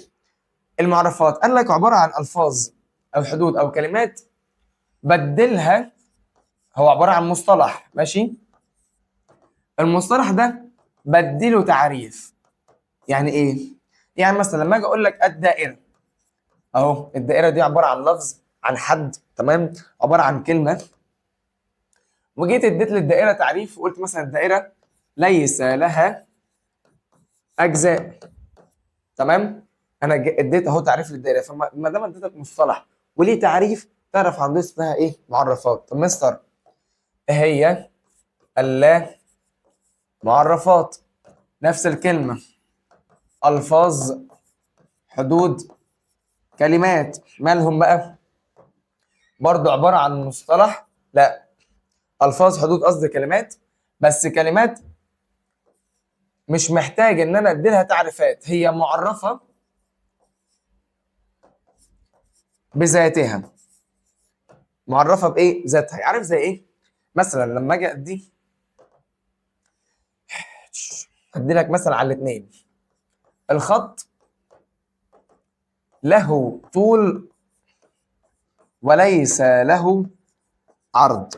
المعرفات قال لك عباره عن الفاظ او حدود او كلمات بدلها، هو عباره عن مصطلح، ماشي؟ المصطلح ده بديله تعريف. يعني ايه؟ يعني مثلا لما اجي اقول لك الدائره، اهو الدائره دي عباره عن لفظ، عن حد، تمام؟ عباره عن كلمه، وجيت اديت للدائره تعريف وقلت مثلا الدائره ليس لها اجزاء. تمام. انا اديت اهو تعريف للدائره، فما دام اديتك مصطلح وليه تعريف تعرف عندنا اسمها ايه؟ معرفات. طب مستر ايه هي اللا معرفات؟ نفس الكلمه، الفاظ، حدود، كلمات. مالهم بقى؟ برضو عباره عن مصطلح؟ لا، الفاظ حدود قصدي كلمات، بس كلمات مش محتاج ان انا ادي لها تعريفات، هي معرفه بذاتها. معرفه بايه؟ ذاتها. عارف زي ايه؟ مثلا لما اجي ادي لك مثلا على الاثنين، الخط له طول وليس له عرض.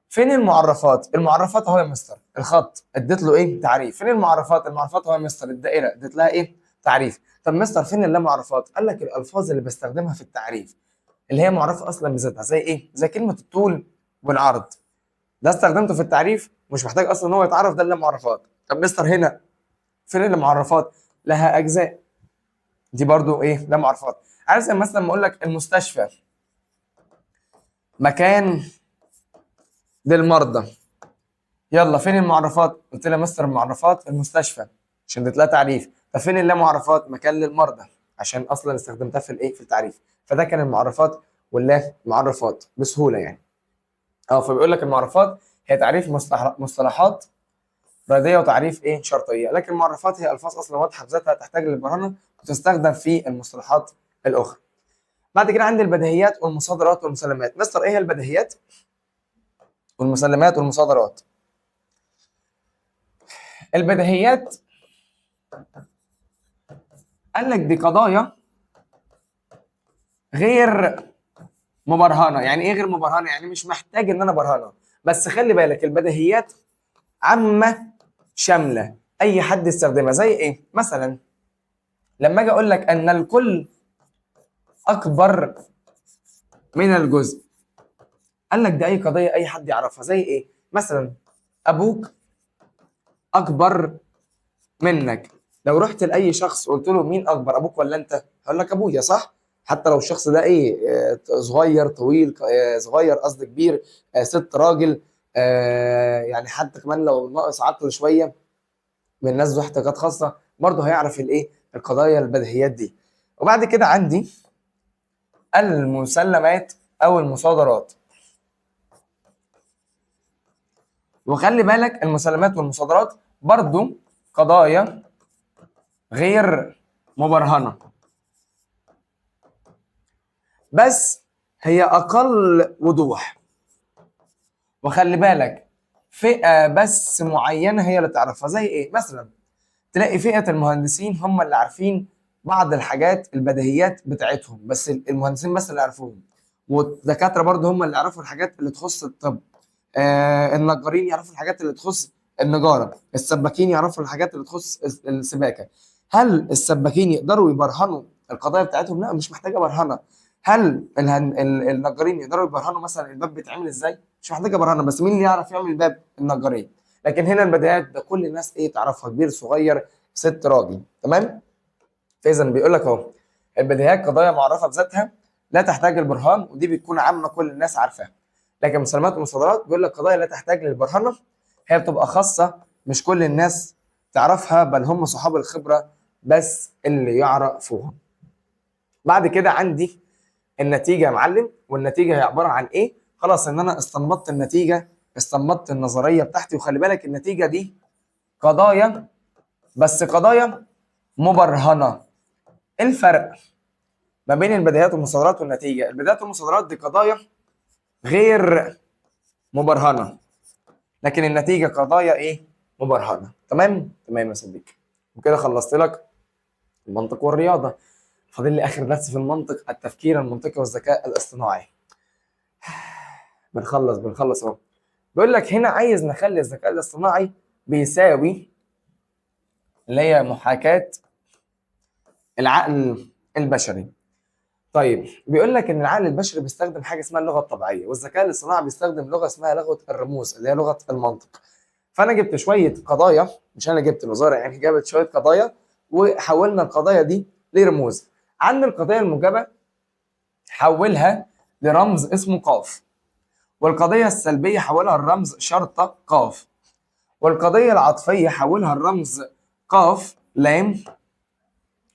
فين المعرفات؟ المعرفات اهو يا مستر، الخط اديت له ايه؟ تعريف. فين المعرفات؟ المعرفات اهو يا مستر، الدائره اديت لها ايه؟ تعريف. طب مستر فين اللا معرفات؟ قال لك الالفاظ اللي بستخدمها في التعريف اللي هي معرفه اصلا بذاتها، زي ايه؟ زي كلمه الطول والعرض، ده استخدمته في التعريف مش محتاج اصلا ان هو يتعرف، ده اللا معرفات. طب مستر هنا فين المعرفات؟ لها اجزاء، دي برضو ايه؟ لا معرفات. عارف زي مثلا لما اقول لك المستشفى مكان للمرضى، يلا فين المعرفات؟ قلت لها مستر المعرفات المستشفى عشان اديت لها تعريف. طب فين اللا معرفات؟ مكان للمرضى عشان اصلا استخدمتها في الايه؟ في التعريف. فده كان المعرفات واللا معرفات بسهوله يعني. اه، فبيقول لك المعرفات هي تعريف مصطلحات رياضيه وتعريف ايه؟ شرطيه، لكن المعرفات هي الفاظ اصلا واضحه بذاتها تحتاج للبرهنه وتستخدم في المصطلحات الاخرى. بعد كده عندي البديهيات والمصادرات والمسلمات. مستر ايه هي البديهيات والمسلمات والمصادرات؟ البديهيات قال لك دي قضايا غير مبرهنه. يعني ايه غير مبرهنه؟ يعني مش محتاج ان انا برهنها. بس خلي بالك البديهيات عامه شامله، اي حد يستخدمها. زي ايه؟ مثلا لما اجي اقول لك ان الكل اكبر من الجزء، قال لك دي اي قضيه اي حد يعرفها. زي ايه؟ مثلا ابوك اكبر منك. لو رحت لاي شخص قلت له مين اكبر، ابوك ولا انت؟ هقول لك ابويا، صح؟ حتى لو الشخص ده ايه؟ صغير طويل، صغير قصدي كبير، ست راجل، يعني حتى كمان لو ناقص عقل شويه من الناس ذو احتياجات خاصه، برضه هيعرف الايه؟ القضايا البديهيات دي. وبعد كده عندي المسلمات او المصادرات. وخلي بالك المسلمات والمصادرات برضه قضايا غير مبرهنه، بس هي اقل وضوح. وخلي بالك فئه بس معينه هي اللي تعرفها. زي ايه؟ مثلا تلاقي فئه المهندسين هم اللي عارفين بعض الحاجات البديهيات بتاعتهم، بس المهندسين بس اللي عارفوهم. والدكاتره برضه هم اللي يعرفوا الحاجات اللي تخص الطب. النجارين يعرفوا الحاجات اللي تخص النجاره، السباكين يعرفوا الحاجات اللي تخص السباكه. هل السباكين يقدروا يبرهنوا القضايا بتاعتهم؟ لا، مش محتاجه برهنه. هل النجارين يقدروا يبرهنوا مثلا الباب بيتعمل ازاي؟ مش محتاجه برهنه، بس مين اللي يعرف يعمل الباب؟ النجارين. لكن هنا البدايات ده كل الناس ايه؟ تعرفها، كبير صغير ست راجل. تمام. فاذا بيقول لك اهو البديهيات قضايا معرفه بذاتها لا تحتاج البرهان، ودي بتكون عامه كل الناس عارفاها. لكن مسلمات ومصادرات بيقول لك قضايا لا تحتاج للبرهنه، هي بتبقى خاصه مش كل الناس تعرفها، بل هم صحاب الخبره بس اللي يعرفوها. بعد كده عندي النتيجه يا معلم. والنتيجه هي عباره عن ايه؟ خلاص ان انا استنبطت النتيجه، استنبطت النظريه بتاعتي. وخلي بالك النتيجه دي قضايا، بس قضايا مبرهنه. إيه الفرق ما بين البديهيات والمصادرات والنتيجه؟ البديهيات والمصادرات دي قضايا غير مبرهنه، لكن النتيجه قضايا ايه؟ مبرهنه. تمام؟ تمام يا صديقي. وكده خلصت لك المنطق والرياضه. فاضل لي اخر درس في المنطق، التفكير المنطقي والذكاء الاصطناعي. بنخلص اهو. بيقول لك هنا عايز نخلي الذكاء الاصطناعي بيساوي اللي هي محاكاة العقل البشري. طيب بيقول لك ان العقل البشري بيستخدم حاجه اسمها اللغه الطبيعيه، والذكاء الاصطناعي بيستخدم لغه اسمها لغه الرموز اللي هي لغه المنطق. فانا جبت شويه قضايا، مش انا جبت، الوزاره يعني جابت شويه قضايا وحولنا القضايا دي لرموز. عند القضيه الموجبه حولها لرمز اسمه قاف، والقضيه السلبيه حولها لرمز شرطه قاف، والقضيه العطفيه حولها الرمز قاف لام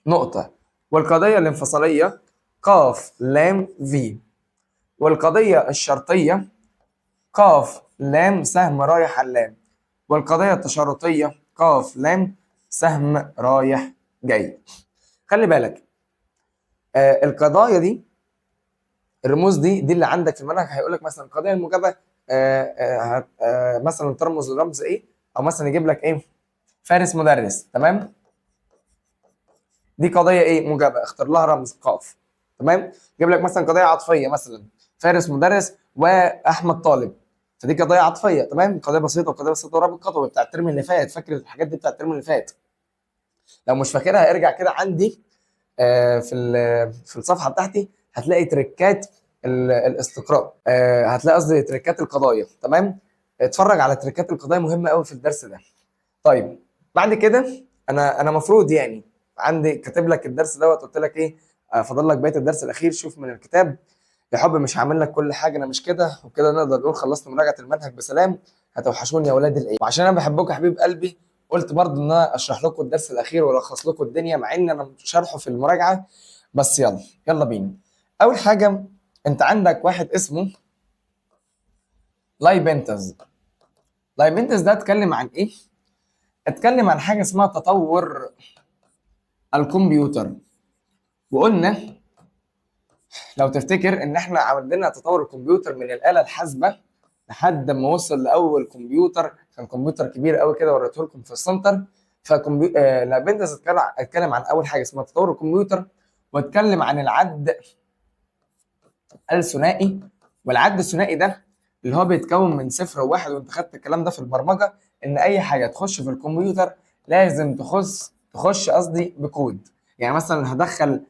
نقطه، والقضيه الانفصاليه قاف لام في، والقضيه الشرطيه قاف لام سهم رايح على اللام، والقضيه التشارطيه قاف لام سهم رايح جاي. خلي بالك القضايا دي، الرموز دي اللي عندك في المنهج هيقول لك مثلا القضيه الموجبه مثلا ترمز لرمز ايه، او مثلا يجيب لك ايه، فارس مدرس. تمام، دي قضيه ايه موجبه، اختار لها رمز قاف. تمام، يجيب لك مثلا قضيه عاطفيه، مثلا فارس مدرس واحمد طالب، فدي قضيه عاطفيه. تمام، قضيه بسيطه وقضيه بسيطه ورابط خطوه بتاع الترم اللي فات، فاكر الحاجات دي بتاع الترم اللي فات؟ لو مش فاكرها ارجع كده عندي في الصفحه بتاعتي، هتلاقي تريكات الاستقراء، هتلاقي قصدي تريكات القضايا. تمام، اتفرج على تريكات القضايا، مهمه قوي في الدرس ده. طيب بعد كده انا مفروض يعني عندي كاتب لك الدرس دوت، قلت لك ايه، فاضل لك بقيه الدرس الاخير، شوف من الكتاب. يا حب مش هعمل لك كل حاجه، انا مش كده، وكده نقدر نقول خلصت مراجعه المنهج بسلام. هتوحشوني يا اولاد الايه، وعشان انا بحبكم يا حبيب قلبي قلت برضو ان انا اشرح لكم الدرس الاخير والخص لكم الدنيا، مع ان انا شارحه في المراجعه. بس يلا بينا. اول حاجه، انت عندك واحد اسمه لايبنتز. لايبنتز ده اتكلم عن ايه؟ اتكلم عن حاجه اسمها تطور الكمبيوتر. وقلنا لو تفتكر ان احنا عملنا تطور الكمبيوتر من الاله الحاسبه لحد ما وصل لاول كمبيوتر، كان كمبيوتر كبير قوي كده وريته لكم في السنتر. لابندس اتكلم عن اول حاجه اسمها تطور الكمبيوتر، واتكلم عن العد الثنائي. والعد الثنائي ده اللي هو بيتكون من صفر وواحد، وانت خدت الكلام ده في البرمجه، ان اي حاجه تخش في الكمبيوتر لازم تخش قصدي بكود. يعني مثلا هدخل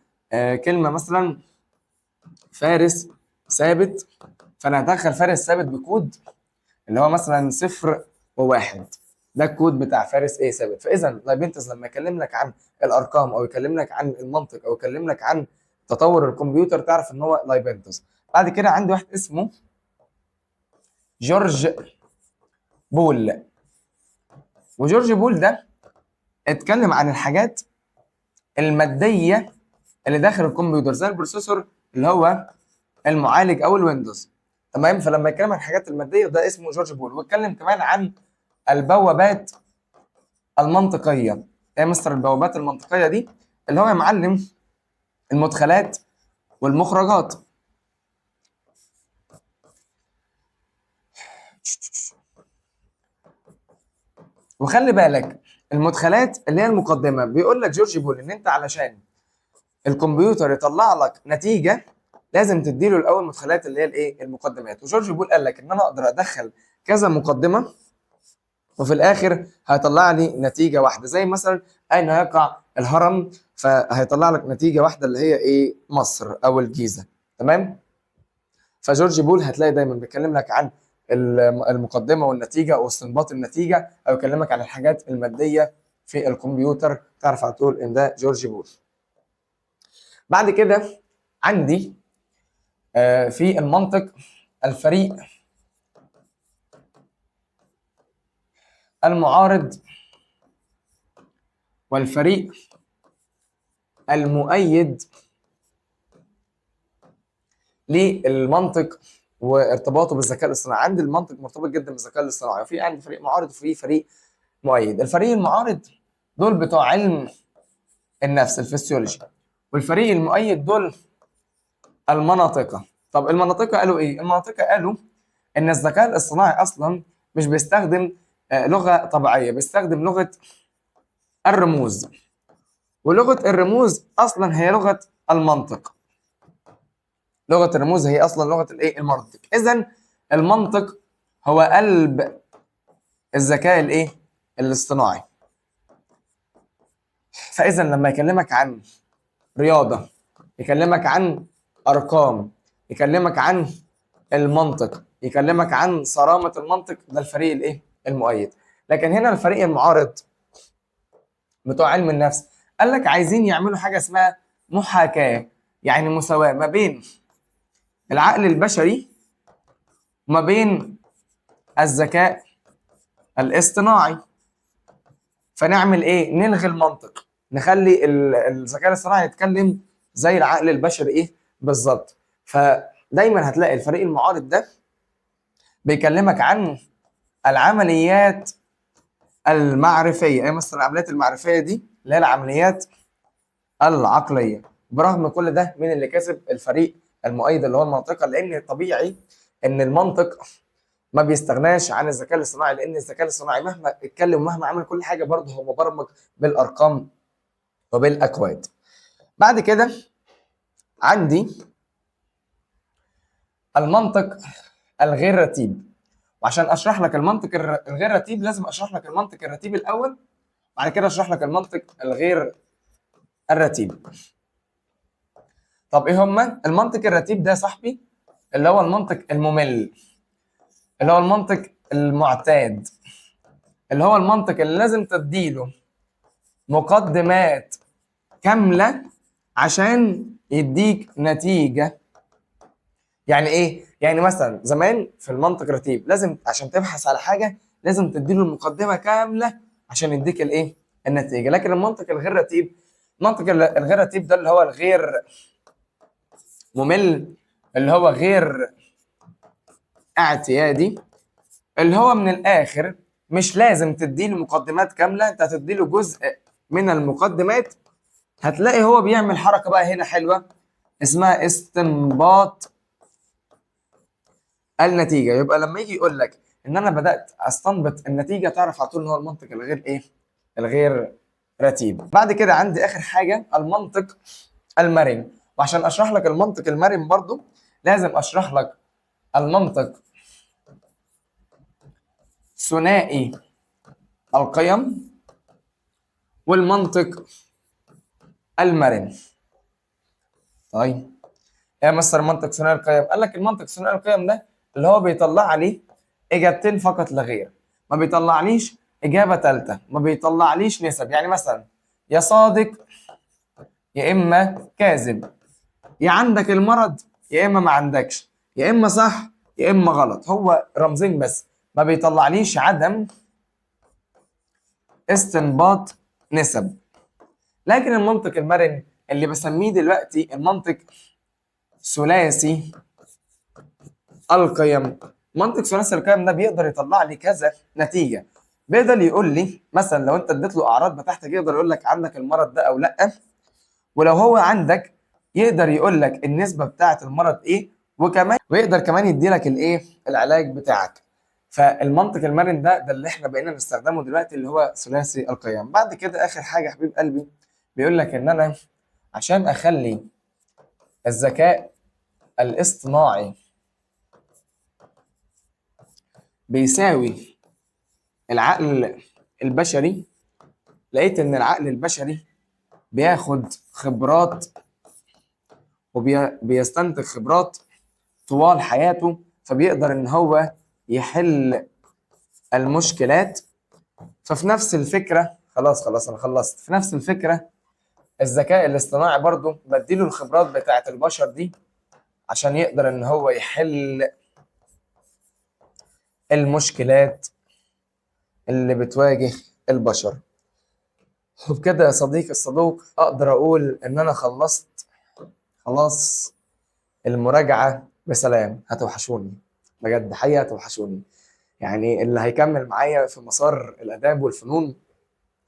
كلمه مثلا فارس ثابت، فانا هدخل فارس ثابت بكود اللي هو مثلا صفر وواحد، ده الكود بتاع فارس ايه ثابت. فاذا لايبنتس لما يكلم لك عن الارقام، او يكلم لك عن المنطق، او يكلم لك عن تطور الكمبيوتر، تعرف ان هو لايبنتس. بعد كده عندي واحد اسمه جورج بول. وجورج بول ده اتكلم عن الحاجات الماديه اللي داخل الكمبيوتر، زي البروسيسور اللي هو المعالج او الويندوز. تمام، فلما يتكلم عن الحاجات الماديه ده اسمه جورج بول. واتكلم كمان عن البوابات المنطقيه. ايه يا مستر البوابات المنطقيه دي؟ اللي هو يا معلم المدخلات والمخرجات. وخلي بالك المدخلات اللي هي المقدمه، بيقول لك جورج بول ان انت علشان الكمبيوتر يطلع لك نتيجه لازم تديله الاول مدخلات اللي هي الايه المقدمات. وجورج بول قال لك ان انا اقدر ادخل كذا مقدمه وفي الاخر هيطلع لي نتيجه واحده، زي مثلا اين يقع الهرم، فهيطلع لك نتيجه واحده اللي هي ايه، مصر او الجيزه. تمام، فجورج بول هتلاقي دايما بيتكلم لك عن المقدمه والنتيجه واستنباط النتيجه، او يكلمك عن الحاجات الماديه في الكمبيوتر، تعرف على طول ان ده جورج بول. بعد كده عندي في المنطق الفريق المعارض والفريق المؤيد للمنطق وارتباطه بالذكاء الاصطناعي. عندي المنطق مرتبط جدا بالذكاء الاصطناعي، وفي عندي فريق معارض وفي فريق مؤيد. الفريق المعارض دول بتوع علم النفس الفسيولوجي، والفريق المؤيد دول المناطقة. طب المناطقة قالوا ايه؟ المناطقة قالوا ان الذكاء الاصطناعي اصلا مش بيستخدم لغة طبيعية، بيستخدم لغة الرموز، ولغة الرموز اصلا هي لغة المنطق. لغة الرموز هي اصلا لغة الايه المنطق. اذا المنطق هو قلب الذكاء الايه الاصطناعي. فاذا لما يكلمك عن رياضة، يكلمك عن ارقام، يكلمك عن المنطق، يكلمك عن صرامة المنطق، ده الفريق الايه المؤيد. لكن هنا الفريق المعارض بتوع علم النفس قال لك عايزين يعملوا حاجه اسمها محاكاه، يعني مساواه ما بين العقل البشري وما بين الذكاء الاصطناعي. فنعمل ايه؟ نلغي المنطق، نخلي الذكاء الاصطناعي يتكلم زي العقل البشري ايه بالظبط. فدايما هتلاقي الفريق المعارض ده بيكلمك عن العمليات المعرفيه، ايه مثلا العمليات المعرفيه دي اللي هي العمليات العقليه. برغم كل ده مين اللي كسب؟ الفريق المؤيد اللي هو المنطقه، لان طبيعي ان المنطق ما بيستغناش عن الذكاء الاصطناعي، لان الذكاء الاصطناعي مهما اتكلم ومهما عمل كل حاجه برضه هو مبرمج بالارقام وبالاكواد. بعد كده عندي المنطق الغير رتيب. وعشان اشرح لك المنطق الغير رتيب لازم اشرح لك المنطق الرتيب الاول، بعد كده اشرح لك المنطق الغير الرتيب. طب ايه هما؟ المنطق الرتيب ده يا صاحبي اللي هو المنطق الممل، اللي هو المنطق المعتاد، اللي هو المنطق اللي لازم تديله مقدمات كاملة عشان يديك نتيجة. يعني ايه؟ يعني مثلا زمان في المنطق الرتيب لازم عشان تبحث على حاجة لازم تديله المقدمة كاملة عشان يديك الايه؟ النتيجة. لكن المنطق الغير رتيب، المنطق الغير رتيب ده اللي هو الغير ممل، اللي هو غير اعتيادي، اللي هو من الاخر مش لازم تديله مقدمات كاملة، انت هتديله جزء من المقدمات، هتلاقي هو بيعمل حركة بقى هنا حلوة اسمها استنباط النتيجة. يبقى لما يجي يقول لك ان انا بدأت استنبط النتيجة تعرف على طول ان هو المنطق الغير ايه؟ الغير رتيب. بعد كده عندي اخر حاجة المنطق المرن. وعشان اشرح لك المنطق المرن برضو لازم اشرح لك المنطق ثنائي القيم والمنطق المرن. طيب ايه مصدر منطق ثنائي القيم؟ قال لك المنطق ثنائي القيم ده اللي هو بيطلع عليه اجابتين فقط لا غير، ما بيطلعليش اجابه ثالثه، ما بيطلعليش نسب. يعني مثلا يا صادق يا اما كاذب، يا عندك المرض يا اما ما عندكش، يا اما صح يا اما غلط، هو رمزين بس، ما بيطلعليش عدم استنباط نسب. لكن المنطق المرن اللي بسميه دلوقتي المنطق ثلاثي القيم، منطق ثلاثي القيم ده بيقدر يطلع لي كذا نتيجه. بيقدر يقول لي مثلا لو انت اديت له اعراض بتاعتك يقدر يقول لك عندك المرض ده او لا، ولو هو عندك يقدر يقول لك النسبه بتاعه المرض ايه، ويقدر كمان يدي لك الايه؟ العلاج بتاعك. فالمنطق المرن ده اللي احنا بقينا نستخدمه دلوقتي اللي هو ثلاثي القيم. بعد كده اخر حاجه يا حبيب قلبي بيقول لك ان انا عشان اخلي الذكاء الاصطناعي بيساوي العقل البشري، لقيت ان العقل البشري بياخد خبرات وبيستنتج خبرات طوال حياته، فبيقدر ان هو يحل المشكلات. ففي نفس الفكرة خلاص انا خلصت، في نفس الفكرة الذكاء الاصطناعي برضو بديله الخبرات بتاعت البشر دي عشان يقدر ان هو يحل المشكلات اللي بتواجه البشر. وبكده يا صديقي الصدوق اقدر اقول ان انا خلاص المراجعة بسلام. هتوحشوني بجد، حقيقة هتوحشوني. يعني اللي هيكمل معايا في مسار الآداب والفنون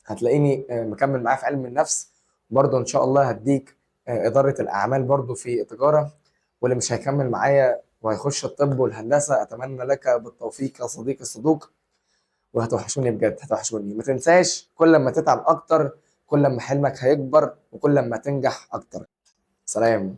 هتلاقيني مكمل معاه في علم النفس برضه إن شاء الله. هديك إدارة الأعمال برضه في التجارة. واللي مش هيكمل معايا وهيخش الطب والهندسة أتمنى لك بالتوفيق يا صديقي الصدوق. وهتوحشوني بجد، هتوحشوني. ما تنساش كل ما تتعب أكتر كل ما حلمك هيكبر وكل ما تنجح أكتر. سلام.